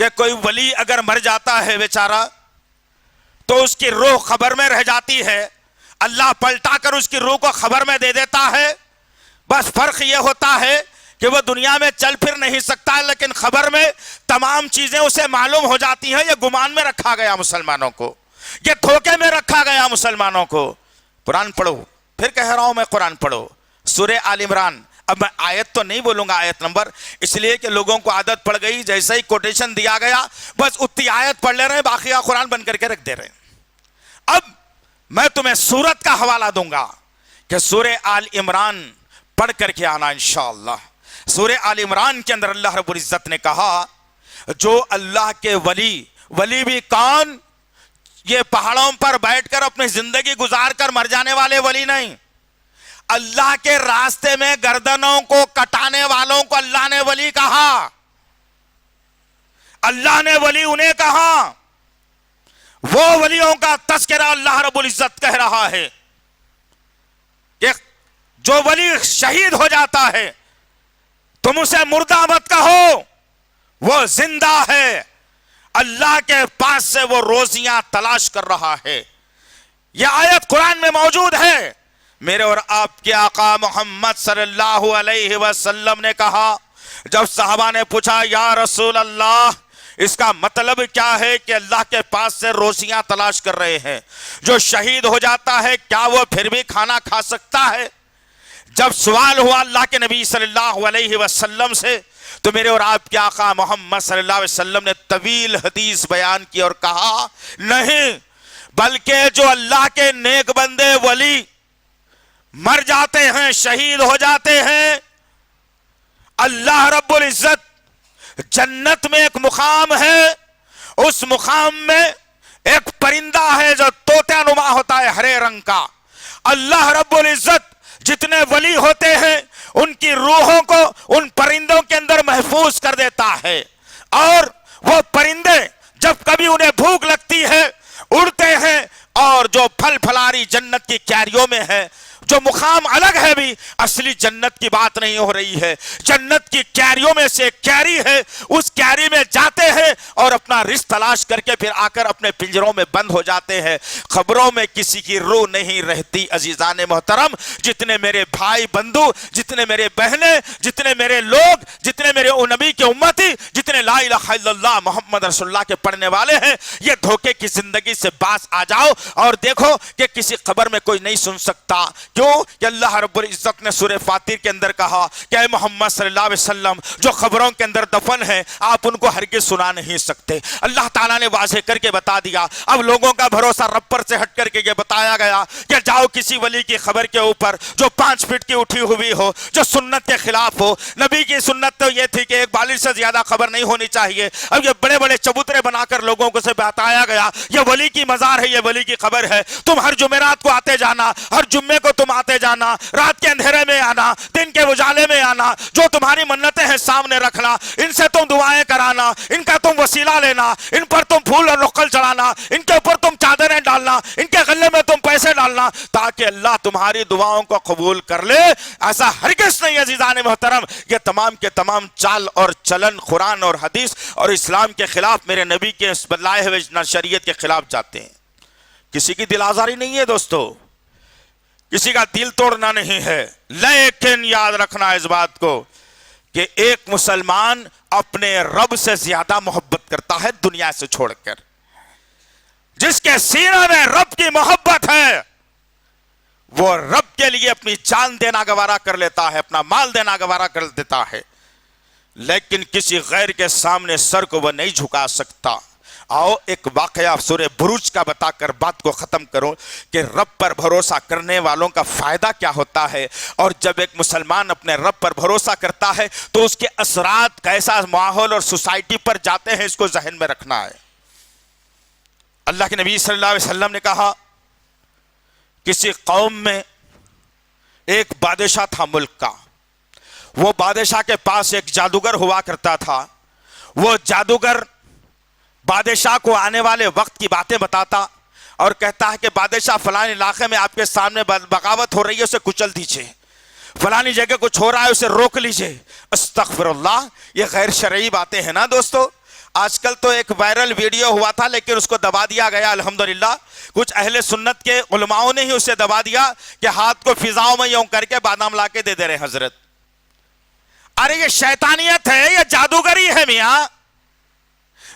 کہ کوئی ولی اگر مر جاتا ہے بیچارہ تو اس کی روح قبر میں رہ جاتی ہے، اللہ پلٹا کر اس کی روح کو قبر میں دے دیتا ہے، بس فرق یہ ہوتا ہے کہ وہ دنیا میں چل پھر نہیں سکتا ہے، لیکن قبر میں تمام چیزیں اسے معلوم ہو جاتی ہیں۔ یہ گمان میں رکھا گیا مسلمانوں کو، یہ دھوکے میں رکھا گیا مسلمانوں کو۔ قرآن پڑھو، پھر کہہ رہا ہوں میں قرآن پڑھو، سورہ آل عمران۔ اب میں آیت تو نہیں بولوں گا آیت نمبر، اس لیے کہ لوگوں کو عادت پڑ گئی جیسے ہی کوٹیشن دیا گیا بس اتنی آیت پڑھ لے رہے ہیں، باقی کا قرآن بند کر کے رکھ دے رہے ہیں۔ اب میں تمہیں سورت کا حوالہ دوں گا کہ سورہ آل عمران پڑھ کر کے آنا انشاءاللہ۔ سورہ آل عمران کے اندر اللہ رب العزت نے کہا جو اللہ کے ولی بھی کون؟ یہ پہاڑوں پر بیٹھ کر اپنی زندگی گزار کر مر جانے والے ولی نہیں، اللہ کے راستے میں گردنوں کو کٹانے والوں کو اللہ نے ولی کہا، اللہ نے ولی انہیں کہا۔ وہ ولیوں کا تذکرہ اللہ رب العزت کہہ رہا ہے کہ جو ولی شہید ہو جاتا ہے تم اسے مردہ مت کہو، وہ زندہ ہے، اللہ کے پاس سے وہ روزیاں تلاش کر رہا ہے۔ یہ آیت قرآن میں موجود ہے۔ میرے اور آپ کے آقا محمد صلی اللہ علیہ وسلم نے کہا، جب صحابہ نے پوچھا یا رسول اللہ اس کا مطلب کیا ہے کہ اللہ کے پاس سے روزیاں تلاش کر رہے ہیں، جو شہید ہو جاتا ہے کیا وہ پھر بھی کھانا کھا سکتا ہے؟ جب سوال ہوا اللہ کے نبی صلی اللہ علیہ وسلم سے تو میرے اور آپ کے آقا محمد صلی اللہ علیہ وسلم نے طویل حدیث بیان کی اور کہا نہیں، بلکہ جو اللہ کے نیک بندے ولی مر جاتے ہیں، شہید ہو جاتے ہیں، اللہ رب العزت جنت میں ایک مقام ہے، اس مقام میں ایک پرندہ ہے جو طوطے نما ہوتا ہے ہرے رنگ کا۔ اللہ رب العزت جتنے ولی ہوتے ہیں ان کی روحوں کو ان پرندوں کے اندر محفوظ کر دیتا ہے، اور وہ پرندے جب کبھی انہیں بھوک لگتی ہے اڑتے ہیں، اور جو پھل پھلاری جنت کی کیاریوں میں ہے، جو مقام الگ ہے بھی، اصلی جنت کی بات نہیں ہو رہی ہے، جنت کی کیاریوں میں سے ایک کیاری ہے، اس کیاری میں جاتے ہیں اور اپنا رزق تلاش کر کے پھر آ کر اپنے پنجروں میں بند ہو جاتے ہیں۔ خبروں میں کسی کی روح نہیں رہتی۔ عزیزان محترم، جتنے میرے بھائی بندو، جتنے میرے بہنیں، جتنے میرے لوگ، جتنے میرے نبی کے امتی، جتنے لا الہ الا اللہ محمد رسول اللہ کے پڑھنے والے ہیں، یہ دھوکے کی زندگی سے باز آ جاؤ اور دیکھو کہ کسی خبر میں کوئی نہیں سن سکتا۔ کیوں کہ اللہ رب العزت نے سورہ فاتر کے اندر کہا کہ اے محمد صلی اللہ علیہ وسلم جو خبروں کے اندر دفن ہیں آپ ان کو ہرگز سنا نہیں سکتے۔ اللہ تعالیٰ نے واضح کر کے بتا دیا۔ اب لوگوں کا بھروسہ رب پر سے ہٹ کر کے یہ بتایا گیا کہ جاؤ کسی ولی کی خبر کے اوپر جو 5 فٹ کی اٹھی ہوئی ہو، جو سنت کے خلاف ہو۔ نبی کی سنت تو یہ تھی کہ 1 بالر سے زیادہ خبر نہیں ہونی چاہیے۔ اب یہ بڑے بڑے چبوترے بنا کر لوگوں کو سے بتایا گیا یہ ولی کی مزار ہے، یہ ولی کی خبر ہے، تم ہر جمعرات کو آتے جانا، ہر جمعے کو تم آتے جانا، رات کے اندھیرے میں آنا، دن کے اجالے میں آنا، جو تمہاری منتیں ہیں سامنے رکھنا، ان سے تم دعائیں کرانا، ان کا تم وسیلہ لینا، ان پر تم پھول اور نقل چڑھانا، ان کے اوپر تم چادریں ڈالنا، ان کے غلے میں تم پیسے ڈالنا تاکہ اللہ تمہاری دعاؤں کو قبول کر لے۔ ایسا ہرگز نہیں عزیزان محترم۔ یہ تمام کے تمام چال اور چلن قرآن اور حدیث اور اسلام کے خلاف، میرے نبی کے لائے ہوئے شریعت کے خلاف جاتے ہیں۔ کسی کی دل آزاری نہیں ہے دوستو، کسی کا دل توڑنا نہیں ہے، لیکن یاد رکھنا اس بات کو کہ ایک مسلمان اپنے رب سے زیادہ محبت کرتا ہے دنیا سے چھوڑ کر۔ جس کے سینے میں رب کی محبت ہے وہ رب کے لیے اپنی جان دینا گوارا کر لیتا ہے، اپنا مال دینا گوارا کر دیتا ہے، لیکن کسی غیر کے سامنے سر کو وہ نہیں جھکا سکتا۔ آؤ ایک واقعہ سورہ بروج کا بتا کر بات کو ختم کرو کہ رب پر بھروسہ کرنے والوں کا فائدہ کیا ہوتا ہے، اور جب ایک مسلمان اپنے رب پر بھروسہ کرتا ہے تو اس کے اثرات کیسا ماحول اور سوسائٹی پر جاتے ہیں، اس کو ذہن میں رکھنا ہے۔ اللہ کے نبی صلی اللہ علیہ وسلم نے کہا کسی قوم میں ایک بادشاہ تھا ملک کا، وہ بادشاہ کے پاس ایک جادوگر ہوا کرتا تھا۔ وہ جادوگر بادشاہ کو آنے والے وقت کی باتیں بتاتا اور کہتا ہے کہ بادشاہ فلان علاقے میں آپ کے سامنے بغاوت ہو رہی ہے، اسے کچل دیجئے، فلانی جگہ کچھ ہو رہا ہے اسے روک لیجئے۔ استغفر اللہ، یہ غیر شرعی باتیں ہیں نا دوستو۔ آج کل تو ایک وائرل ویڈیو ہوا تھا لیکن اس کو دبا دیا گیا الحمدللہ. کچھ اہل سنت کے علماؤں نے ہی اسے دبا دیا کہ ہاتھ کو فضاؤں میں یوں کر کے بادام لا کے دے دے رہے حضرت. ارے یہ شیطانیت ہے, یہ جادوگری ہے میاں.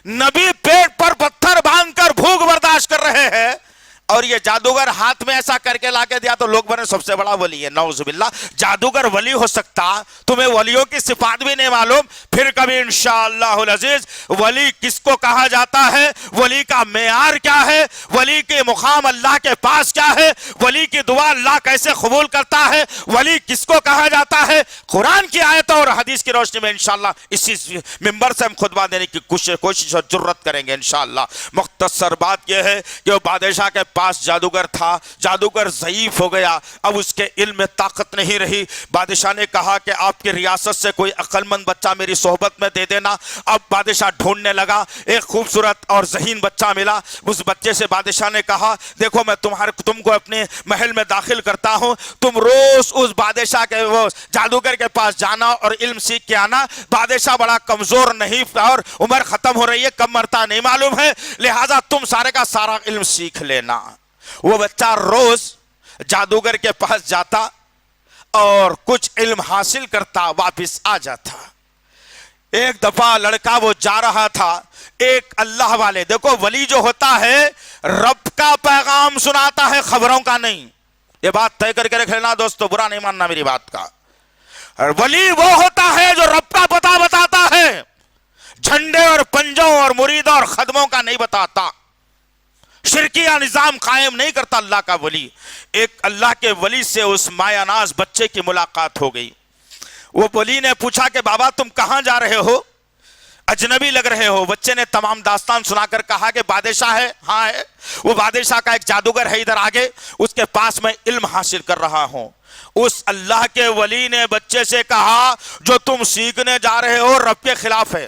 نبی پیٹ پر پتھر باندھ کر بھوک برداشت کر رہے ہیں اور یہ جادوگر ہاتھ میں ایسا کر کے لا کے دیا تو لوگ بنے سب سے بڑا ولی ہے. نعوذ باللہ. جادوگر ولی ہو سکتا؟ تمہیں ولیوں کی صفات بھی نہیں معلوم. پھر کبھی انشاءاللہ العزیز ولی کس کو کہا جاتا ہے, ولی کا معیار کیا ہے, ولی کے مقام اللہ کے پاس کیا ہے, ولی کی دعا اللہ کیسے قبول کرتا ہے, ولی کس کو کہا جاتا ہے, قرآن کی آیتوں اور حدیث کی روشنی میں انشاءاللہ اسی منبر سے ہم خطبہ دینے کی کوشش اور جرت کریں گے انشاءاللہ. مختصر بات یہ ہے کہ وہ بادشاہ کے پاس جادوگر تھا, جادوگر ضعیف ہو گیا, اب اس کے علم میں طاقت نہیں رہی. بادشاہ نے کہا کہ آپ کی ریاست سے کوئی عقل مند بچہ میری صحبت میں دے دینا. اب بادشاہ ڈھونڈنے لگا, ایک خوبصورت اور ذہین بچہ ملا. اس بچے سے بادشاہ نے کہا دیکھو میں تم کو اپنے محل میں داخل کرتا ہوں, تم روز اس بادشاہ کے وہ جادوگر کے پاس جانا اور علم سیکھ کے آنا. بادشاہ بڑا کمزور نہیں اور عمر ختم ہو رہی ہے, کب مرتا نہیں معلوم ہے, لہذا تم سارے کا سارا علم سیکھ لینا. وہ بچہ روز جادوگر کے پاس جاتا اور کچھ علم حاصل کرتا, واپس آ جاتا. ایک دفعہ لڑکا وہ جا رہا تھا, ایک اللہ والے, دیکھو ولی جو ہوتا ہے رب کا پیغام سناتا ہے, خبروں کا نہیں. یہ بات طے کر کے رکھ لینا دوستو, برا نہیں ماننا میری بات کا. ولی وہ ہوتا ہے جو رب کا پتہ بتاتا ہے, جھنڈے اور پنجوں اور مریدوں اور خدموں کا نہیں بتاتا, شرکیہ نظام قائم نہیں کرتا اللہ کا ولی. ایک اللہ کے ولی سے اس مایہ ناز بچے کی ملاقات ہو گئی. وہ ولی نے پوچھا کہ بابا تم کہاں جا رہے ہو, اجنبی لگ رہے ہو. بچے نے تمام داستان سنا کر کہا کہ بادشاہ ہے, ہاں ہے, وہ بادشاہ کا ایک جادوگر ہے ادھر آگے, اس کے پاس میں علم حاصل کر رہا ہوں. اس اللہ کے ولی نے بچے سے کہا جو تم سیکھنے جا رہے ہو رب کے خلاف ہے,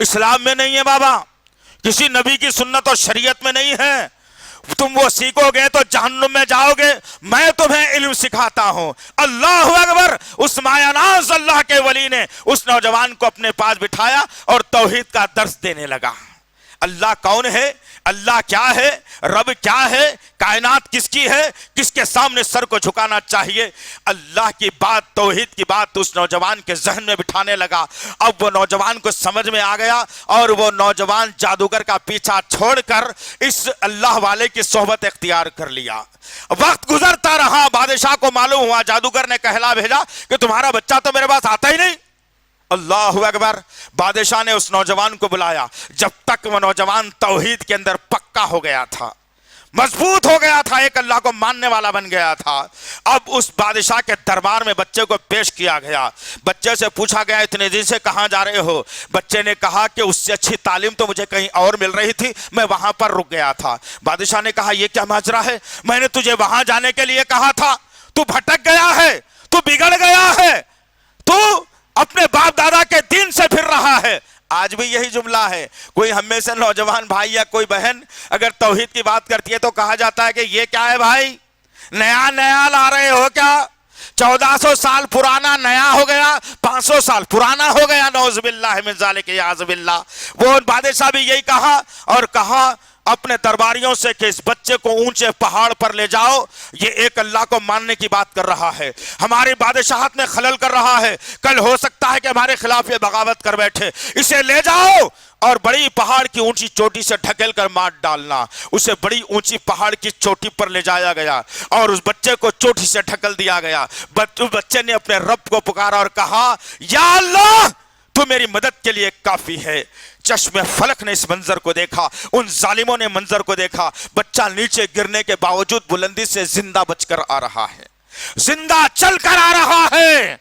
اسلام میں نہیں ہے بابا, کسی نبی کی سنت اور شریعت میں نہیں ہے. تم وہ سیکھو گے تو جہنم میں جاؤ گے, میں تمہیں علم سکھاتا ہوں. اللہ اکبر. اس مایہ ناز اللہ کے ولی نے اس نوجوان کو اپنے پاس بٹھایا اور توحید کا درس دینے لگا. اللہ کون ہے, اللہ کیا ہے, رب کیا ہے, کائنات کس کی ہے, کس کے سامنے سر کو جھکانا چاہیے. اللہ کی بات, توحید کی بات اس نوجوان کے ذہن میں بٹھانے لگا. اب وہ نوجوان کو سمجھ میں آ گیا اور وہ نوجوان جادوگر کا پیچھا چھوڑ کر اس اللہ والے کی صحبت اختیار کر لیا. وقت گزرتا رہا, بادشاہ کو معلوم ہوا, جادوگر نے کہلا بھیجا کہ تمہارا بچہ تو میرے پاس آتا ہی نہیں. اللہ اکبر. بادشاہ نے اس نوجوان کو بلایا. جب تک وہ نوجوان توحید کے اندر پکا ہو گیا تھا, مضبوط ہو گیا تھا, ایک اللہ کو ماننے والا بن گیا تھا, اب اس بادشاہ کے دربار میں بچے کو پیش کیا گیا. بچے سے پوچھا گیا اتنے دن سے کہاں جا رہے ہو. بچے نے کہا کہ اس سے اچھی تعلیم تو مجھے کہیں اور مل رہی تھی, میں وہاں پر رک گیا تھا. بادشاہ نے کہا یہ کیا ماجرا ہے, میں نے تجھے وہاں جانے کے لیے کہا تھا, تو بھٹک گیا ہے, تو بگڑ گیا ہے, تو اپنے باپ دادا کے دین سے پھر رہا ہے. آج بھی یہی جملہ ہے. کوئی ہم میں سے نوجوان بھائی یا کوئی بہن اگر توحید کی بات کرتی ہے تو کہا جاتا ہے کہ یہ کیا ہے بھائی, نیا نیا لا رہے ہو کیا, 1400 سال پرانا نیا ہو گیا, 500 سال پرانا ہو گیا. نعوذ باللہ من ذالک, یعوذ باللہ. وہ بادشاہ بھی یہی کہا اور کہا اپنے درباریوں سے کہ اس بچے کو اونچے پہاڑ پر لے جاؤ, یہ ایک اللہ کو ماننے کی بات کر رہا ہے, ہماری بادشاہت میں خلل کر رہا ہے, کل ہو سکتا ہے کہ ہمارے خلاف یہ بغاوت کر بیٹھے, اسے لے جاؤ اور بڑی پہاڑ کی اونچی چوٹی سے ڈھکیل کر مار ڈالنا. اسے بڑی اونچی پہاڑ کی چوٹی پر لے جایا گیا اور اس بچے کو چوٹی سے ڈھکل دیا گیا. بچے نے اپنے رب کو پکارا اور کہا یا اللہ تو میری مدد کے لیے کافی ہے. چشم فلک نے اس منظر کو دیکھا, ان ظالموں نے منظر کو دیکھا. بچہ نیچے گرنے کے باوجود بلندی سے زندہ بچ کر آ رہا ہے, زندہ چل کر آ رہا ہے.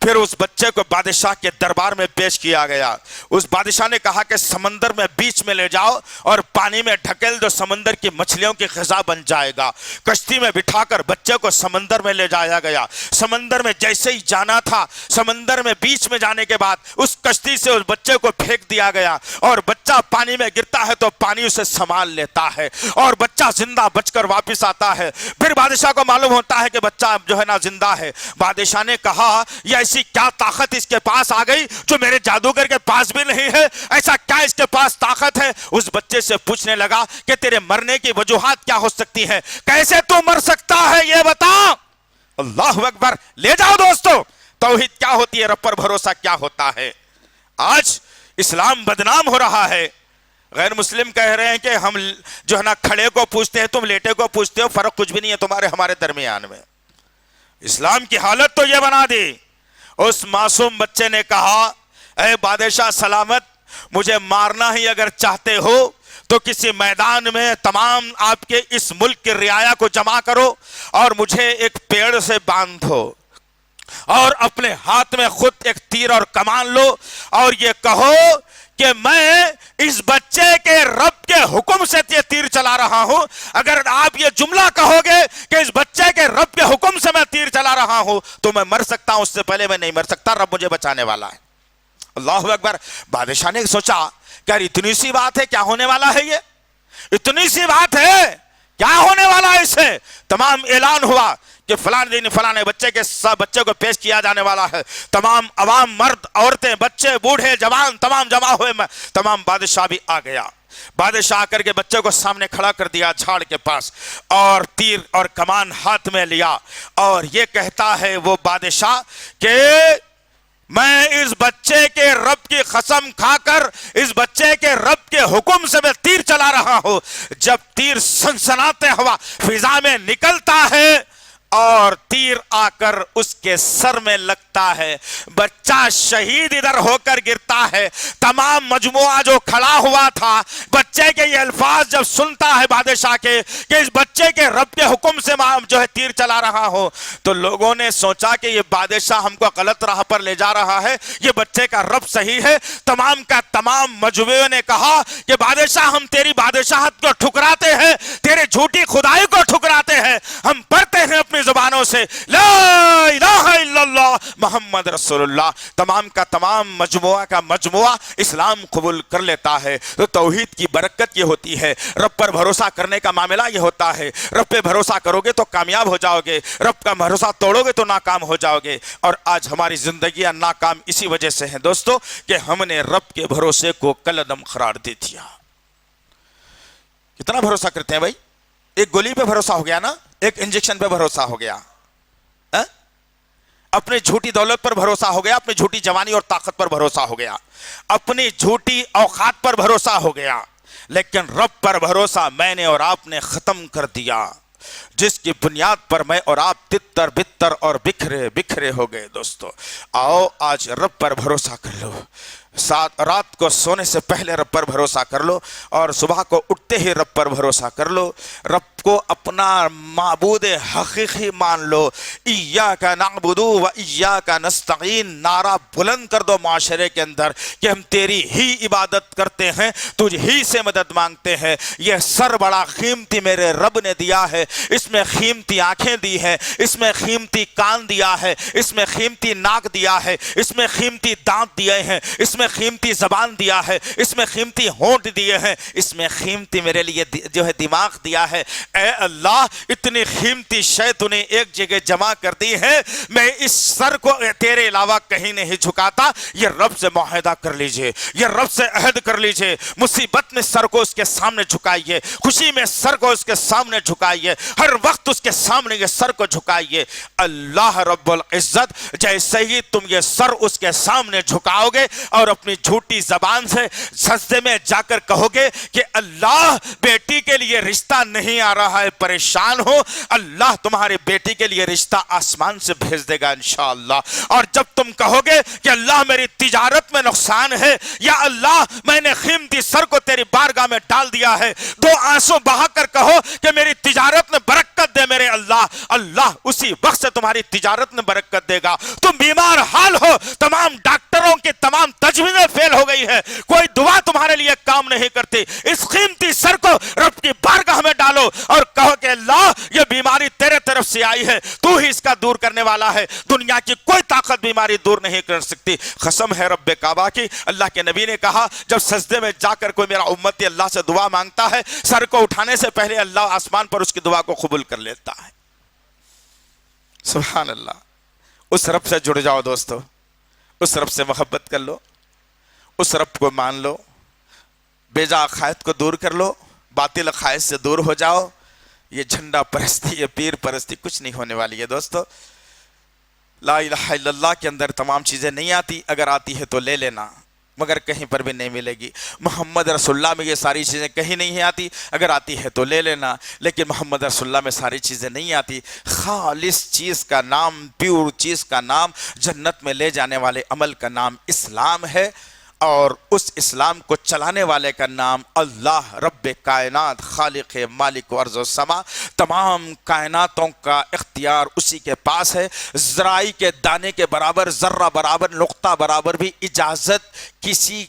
پھر اس بچے کو بادشاہ کے دربار میں پیش کیا گیا. اس بادشاہ نے کہا کہ سمندر میں بیچ میں لے جاؤ اور پانی میں ڈھکیل دو, سمندر کی مچھلیوں کی غذا بن جائے گا. کشتی میں بٹھا کر بچے کو سمندر میں لے جایا گیا. سمندر میں جیسے ہی جانا تھا, سمندر میں بیچ میں جانے کے بعد اس کشتی سے اس بچے کو پھینک دیا گیا اور بچہ پانی میں گرتا ہے تو پانی اسے سنبھال لیتا ہے اور بچہ زندہ بچ کر واپس آتا ہے. پھر بادشاہ کو معلوم ہوتا ہے کہ بچہ جو ہے نا زندہ ہے. بادشاہ نے کہا یا اس ایسی کیا طاقت اس کے پاس آ گئی جو میرے جادوگر کے پاس بھی نہیں ہے؟ ایسا کیا اس کے پاس طاقت ہے؟ اس بچے سے پوچھنے لگا کہ تیرے مرنے کی وجوہات کیا ہو سکتی ہیں، کیسے تو مر سکتا ہے یہ بتا۔ اللہ اکبر۔ لے جاؤ دوستو، توحید کیا ہوتی ہے، رب پر بھروسہ کیا ہوتا ہے۔ آج اسلام بدنام ہو رہا ہے، غیر مسلم کہہ رہے ہیں کہ ہم جو ہے نا کھڑے کو پوچھتے ہیں، تم لیٹے کو پوچھتے ہو، فرق کچھ بھی نہیں ہے تمہارے ہمارے درمیان میں۔ اسلام کی حالت تو یہ بنا دی۔ اس معصوم بچے نے کہا، اے بادشاہ سلامت، مجھے مارنا ہی اگر چاہتے ہو تو کسی میدان میں تمام آپ کے اس ملک کی رعایا کو جمع کرو اور مجھے ایک پیڑ سے باندھو اور اپنے ہاتھ میں خود ایک تیر اور کمان لو اور یہ کہو کہ میں اس بچے کے رب کے حکم سے یہ تیر چلا رہا ہوں۔ اگر آپ یہ جملہ کہو گے کہ اس بچے کے رب کے حکم سے میں تیر چلا رہا ہوں تو میں مر سکتا ہوں، اس سے پہلے میں نہیں مر سکتا، رب مجھے بچانے والا ہے۔ اللہ اکبر۔ بادشاہ نے سوچا کہ یار اتنی سی بات ہے، کیا ہونے والا ہے، یہ اتنی سی بات ہے، کیا ہونے والا ہے اسے؟ تمام اعلان ہوا کہ فلاں دن فلاں بچے کو پیش کیا جانے والا ہے۔ تمام عوام، مرد، عورتیں، بچے، بوڑھے، جوان تمام جمع ہوئے، تمام بادشاہ بھی آ گیا۔ بادشاہ آ کر کے بچے کو سامنے کھڑا کر دیا جھاڑ کے پاس اور تیر اور کمان ہاتھ میں لیا اور یہ کہتا ہے وہ بادشاہ کہ میں اس بچے کے رب کی قسم کھا کر اس بچے کے رب کے حکم سے میں تیر چلا رہا ہوں۔ جب تیر سنسناتے ہوا فضا میں نکلتا ہے اور تیر آ کر اس کے سر میں لگتا ہے، بچہ شہید ادھر ہو کر گرتا ہے۔ تمام مجموعہ جو کھڑا ہوا تھا بچے کے یہ الفاظ جب سنتا ہے بادشاہ کے کہ اس بچے کے رب کے حکم سے جو ہے تیر چلا رہا ہو، تو لوگوں نے سوچا کہ یہ بادشاہ ہم کو غلط راہ پر لے جا رہا ہے، یہ بچے کا رب صحیح ہے۔ تمام کا تمام مجموعے نے کہا کہ بادشاہ ہم تیری بادشاہت کو ٹھکراتے ہیں، تیرے جھوٹی خدائی کو ٹھکراتے ہیں، ہم پڑھتے ہیں اپنی زبانوں سے لا الہ الا اللہ محمد رسول اللہ۔ تمام کا تمام مجموعہ کا مجموعہ اسلام قبول کر لیتا ہے۔ تو توحید کی برکت یہ ہوتی ہے، رب پر بھروسہ کرنے کا معاملہ یہ ہوتا ہے۔ رب پہ بھروسہ کرو گے تو کامیاب ہو جاؤ گے، رب کا بھروسہ توڑو گے تو ناکام ہو جاؤ گے۔ اور آج ہماری زندگیاں ناکام اسی وجہ سے ہیں دوستو کہ ہم نے رب کے بھروسے کو کلعدم قرار دے دیا۔ کتنا بھروسہ کرتے ہیں بھائی؟ ایک گولی پہ بھروسہ ہو گیا نا، ایک انجیکشن پہ بھروسہ ہو گیا، اپنی جھوٹی دولت پر بھروسہ ہو گیا، اپنی جھوٹی جوانی اور طاقت پر بھروسہ ہو گیا، اپنی جھوٹی اوقات پر بھروسہ ہو گیا، لیکن رب پر بھروسہ میں نے اور آپ نے ختم کر دیا، جس کی بنیاد پر میں اور آپ تتر بتر اور بکھرے بکھرے ہو گئے۔ دوستو آؤ آج رب پر بھروسہ کر لو، رات کو سونے سے پہلے رب پر بھروسہ کر لو اور صبح کو اٹھتے ہی رب پر بھروسہ کر لو، رب کو اپنا معبود حقیقی مان لو۔ ایاک نعبد و ایاک نستعین نعرہ بلند کر دو معاشرے کے اندر کہ ہم تیری ہی عبادت کرتے ہیں، تجھ ہی سے مدد مانگتے ہیں۔ یہ سر بڑا قیمتی میرے رب نے دیا ہے، اس میں قیمتی آنکھیں دی ہیں، اس میں قیمتی کان دیا ہے، اس میں قیمتی ناک دیا ہے، اس میں قیمتی دانت دیے ہیں، اس میں قیمتی زبان دیا ہے، اس میں قیمتی ہونٹ دیے ہیں، اس میں قیمتی میرے لیے جو ہے دماغ دیا ہے۔ اے اللہ اتنی قیمتی شے تو نے ایک جگہ جمع کر دی ہے، میں اس سر کو تیرے علاوہ کہیں نہیں جھکاتا۔ یہ رب سے معاہدہ کر لیجئے، یہ رب سے عہد کر لیجئے، مصیبت میں سر کو اس کے سامنے جھکائیے، خوشی میں سر کو اس کے سامنے جھکائیے، ہر وقت اس کے سامنے یہ سر کو جھکائیے۔ اللہ رب العزت جیسے ہی تم یہ سر اس کے سامنے جھکاؤ گے اور اپنی جھوٹی زبان سے سجدے میں جا کر کہو گے کہ اللہ بیٹی کے لیے رشتہ نہیں آ رہا ہے، پریشان ہو، اللہ تمہارے بیٹی کے لیے رشتہ آسمان سے بھیج دے گا انشاءاللہ۔ اور جب تم کہو گے کہ اللہ میری تجارت میں نقصان ہے، یا اللہ میں نے قیمتی سر کو تیری بارگاہ میں ڈال دیا ہے، دو آنسو بہا کر کہو کہ میری تجارت میں برکت دے میرے اللہ، اللہ اسی وقت سے تمہاری تجارت میں برکت دے گا۔ تم بیمار حال ہو، تمام ڈاکٹروں کی تمام تجویزیں فیل ہو گئی ہے، کوئی دعا تمہارے لیے کام نہیں کرتی، اس قیمتی سر کو رب کی بارگاہ میں ڈالو اور کہو کہ اللہ یہ بیماری تیرے طرف سے آئی ہے، تو ہی اس کا دور کرنے والا ہے، دنیا کی کوئی طاقت بیماری دور نہیں کر سکتی۔ قسم ہے رب کعبہ کی، اللہ کے نبی نے کہا جب سجدے میں جا کر کوئی میرا امتی اللہ سے دعا مانگتا ہے، سر کو اٹھانے سے پہلے اللہ آسمان پر اس کی دعا کو قبول کر لیتا ہے۔ سبحان اللہ۔ اس رب سے جڑ جاؤ دوستو، اس رب سے محبت کر لو، اس رب کو مان لو، بیجا عقائد کو دور کر لو، باطل عقائد سے دور ہو جاؤ۔ یہ جھنڈا پرستی، یہ پیر پرستی کچھ نہیں ہونے والی ہے دوستو۔ لا الہ الا اللہ کے اندر تمام چیزیں نہیں آتی، اگر آتی ہے تو لے لینا، مگر کہیں پر بھی نہیں ملے گی۔ محمد رسول اللہ میں یہ ساری چیزیں کہیں نہیں آتی، اگر آتی ہے تو لے لینا، لیکن محمد رسول اللہ میں ساری چیزیں نہیں آتی۔ خالص چیز کا نام، پیور چیز کا نام، جنت میں لے جانے والے عمل کا نام اسلام ہے، اور اس اسلام کو چلانے والے کا نام اللہ رب کائنات، خالق مالک ارض و سما۔ تمام کائناتوں کا اختیار اسی کے پاس ہے۔ ذرائی کے دانے کے برابر، ذرہ برابر، نقطہ برابر بھی اجازت کسی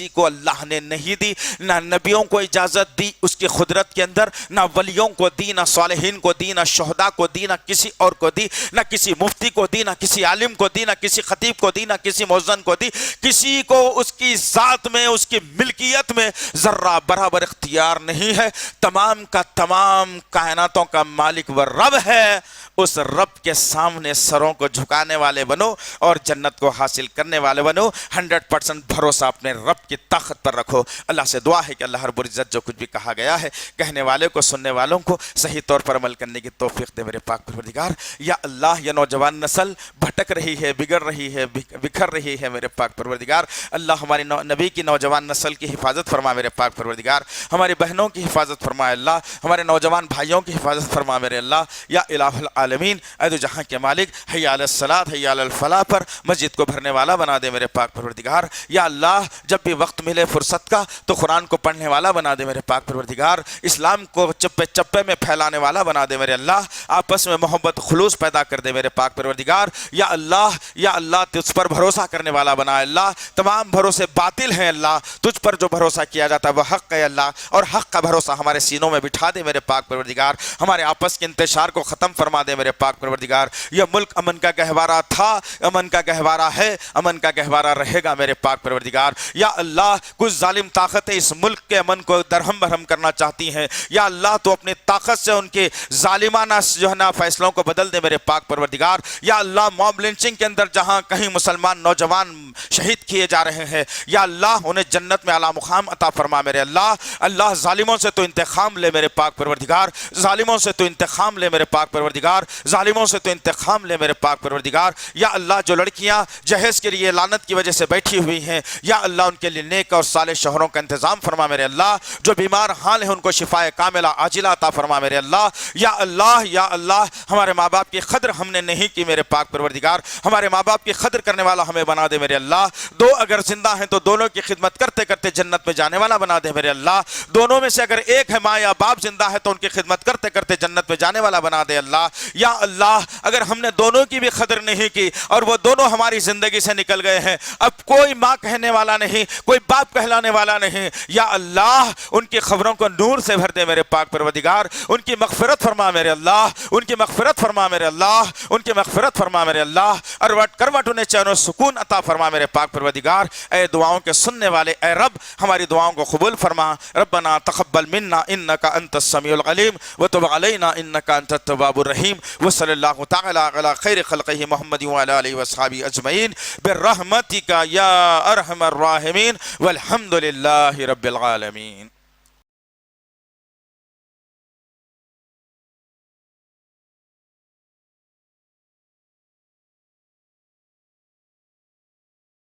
کو اللہ نے نہیں دی، نہ نبیوں کو اجازت دی اس کی قدرت کے اندر، نہ ولیوں کو دی، نہ صالحین کو دی، نہ شہداء کو دی، نہ کسی اور کو دی، نہ کسی مفتی کو دی، نہ کسی عالم کو دی، نہ کسی خطیب کو دی، نہ کسی مؤذن کو دی۔ کسی کو اس کی ذات میں، اس کی ملکیت میں ذرہ برابر اختیار نہیں ہے۔ تمام کا تمام کائناتوں کا مالک وہ رب ہے۔ اس رب کے سامنے سروں کو جھکانے والے بنو اور جنت کو حاصل کرنے والے بنو۔ 100% بھروسہ اپنے رب کی طاقت پر رکھو۔ اللہ سے دعا ہے کہ اللہ رب العزت جو کچھ بھی کہا گیا ہے، کہنے والے کو، سننے والوں کو صحیح طور پر عمل کرنے کی توفیق دے میرے پاک پروردگار۔ یا اللہ، یہ نوجوان نسل بھٹک رہی ہے، بگڑ رہی ہے، بکھر رہی ہے میرے پاک پروردگار۔ اللہ ہماری نبی کی نوجوان نسل کی حفاظت فرما میرے پاک پروردگار۔ ہماری بہنوں کی حفاظت فرما اللہ، ہمارے نوجوان بھائیوں کی حفاظت فرما میرے اللہ۔ یا الہ العالمین، اے دو جہاں کے مالک، حی علی الصلاۃ، حی علی الفلاح پر مسجد کو بھرنے والا بنا دے میرے پاک پروردگار۔ یا اللہ، جب بھی وقت ملے فرصت کا تو قرآن کو پڑھنے والا بنا دے میرے پاک پروردگار۔ اسلام کو چپے چپے میں پھیلانے والا بنا دے میرے اللہ۔ آپس میں محبت خلوص پیدا کر دے میرے پاک پروردگار۔ یا اللہ تجھ پر بھروسہ کرنے والا بنا اللہ۔ تمام بھروسے باطل ہیں اللہ، تجھ پر جو بھروسہ کیا جاتا ہے وہ حق ہے اللہ، اور حق کا بھروسہ ہمارے سینوں میں بٹھا دے میرے پاک پروردگار۔ ہمارے آپس کے انتشار کو ختم فرما دے میرے پاک پروردگار۔ یہ ملک امن کا گہوارہ تھا، امن کا گہوارہ ہے، امن کا گہوارہ رہے گا میرے پاک پروردگار۔ یا اللہ، کچھ ظالم طاقتیں اس ملک کے امن کو درہم برہم کرنا چاہتی ہیں، یا اللہ تو اپنی طاقت سے ان کے ظالمانہ جو ہے نا فیصلوں کو بدل دے میرے پاک پروردگار۔ یا اللہ، موب لنچنگ کے اندر جہاں کہیں مسلمان نوجوان شہید کیے جا رہے ہیں، یا اللہ انہیں جنت میں اعلیٰ مقام عطا فرما میرے اللہ۔ اللہ، ظالموں سے تو انتقام لے میرے پاک پروردگار، ظالموں سے تو انتقام لے میرے پاک پروردگار، ظالموں سے تو انتقام لے میرے پاک پروردگار۔ یا اللہ، جو لڑکیاں جہیز کے لیے لعنت کی وجہ سے بیٹھی ہوئی ہیں، یا اللہ ان کے لیے نیک اور صالح شوہروں کا انتظام فرما میرے اللہ۔ جو بیمار حال ہیں ان کو شفائے کاملہ عاجلہ عطا فرما میرے اللہ۔ یا اللہ، ہمارے ماں باپ کی قدر ہم نے نہیں کی میرے پاک پروردگار، ہمارے ماں باپ کی قدر کرنے والا ہمیں بنا دے میرے اللہ۔ دو اگر زندہ ہیں تو دونوں کی خدمت کرتے کرتے جنت میں جانے والا بنا دے میرے اللہ۔ دونوں میں سے اگر ایک ہے ماں یا باپ زندہ ہے تو ان کی خدمت کرتے کرتے جنت میں جانے والا بنا دے اللہ۔ یا اللہ، اگر ہم نے دونوں کی بھی قدر نہیں کی اور وہ دونوں ہماری زندگی سے نکل گئے ہیں، اب کوئی ماں کہنے والا نہیں، کوئی باپ کہلانے والا نہیں، یا اللہ ان کی خبروں کو نور سے بھر دے میرے پاک پروردگار۔ ان کی مغفرت فرما میرے اللہ، ان کی مغفرت فرما میرے اللہ، ان کی مغفرت فرما میرے اللہ۔ اروٹ کروٹ انہیں چین و سکون عطا فرما میرے پاک پروردگار۔ اے دعاؤں کے سننے والے اے رب، ہماری دعاؤں کو قبول فرما۔ ربنا تقبل منا انک انت السمیع العلیم وتب علینا انک انت التواب الرحیم، وصلی اللہ تعالی علی خیر خلقہ محمد وعلی آلہ وصحبہ اجمعین برحمتک یا ارحم الراحمین والحمد للہ رب العالمین۔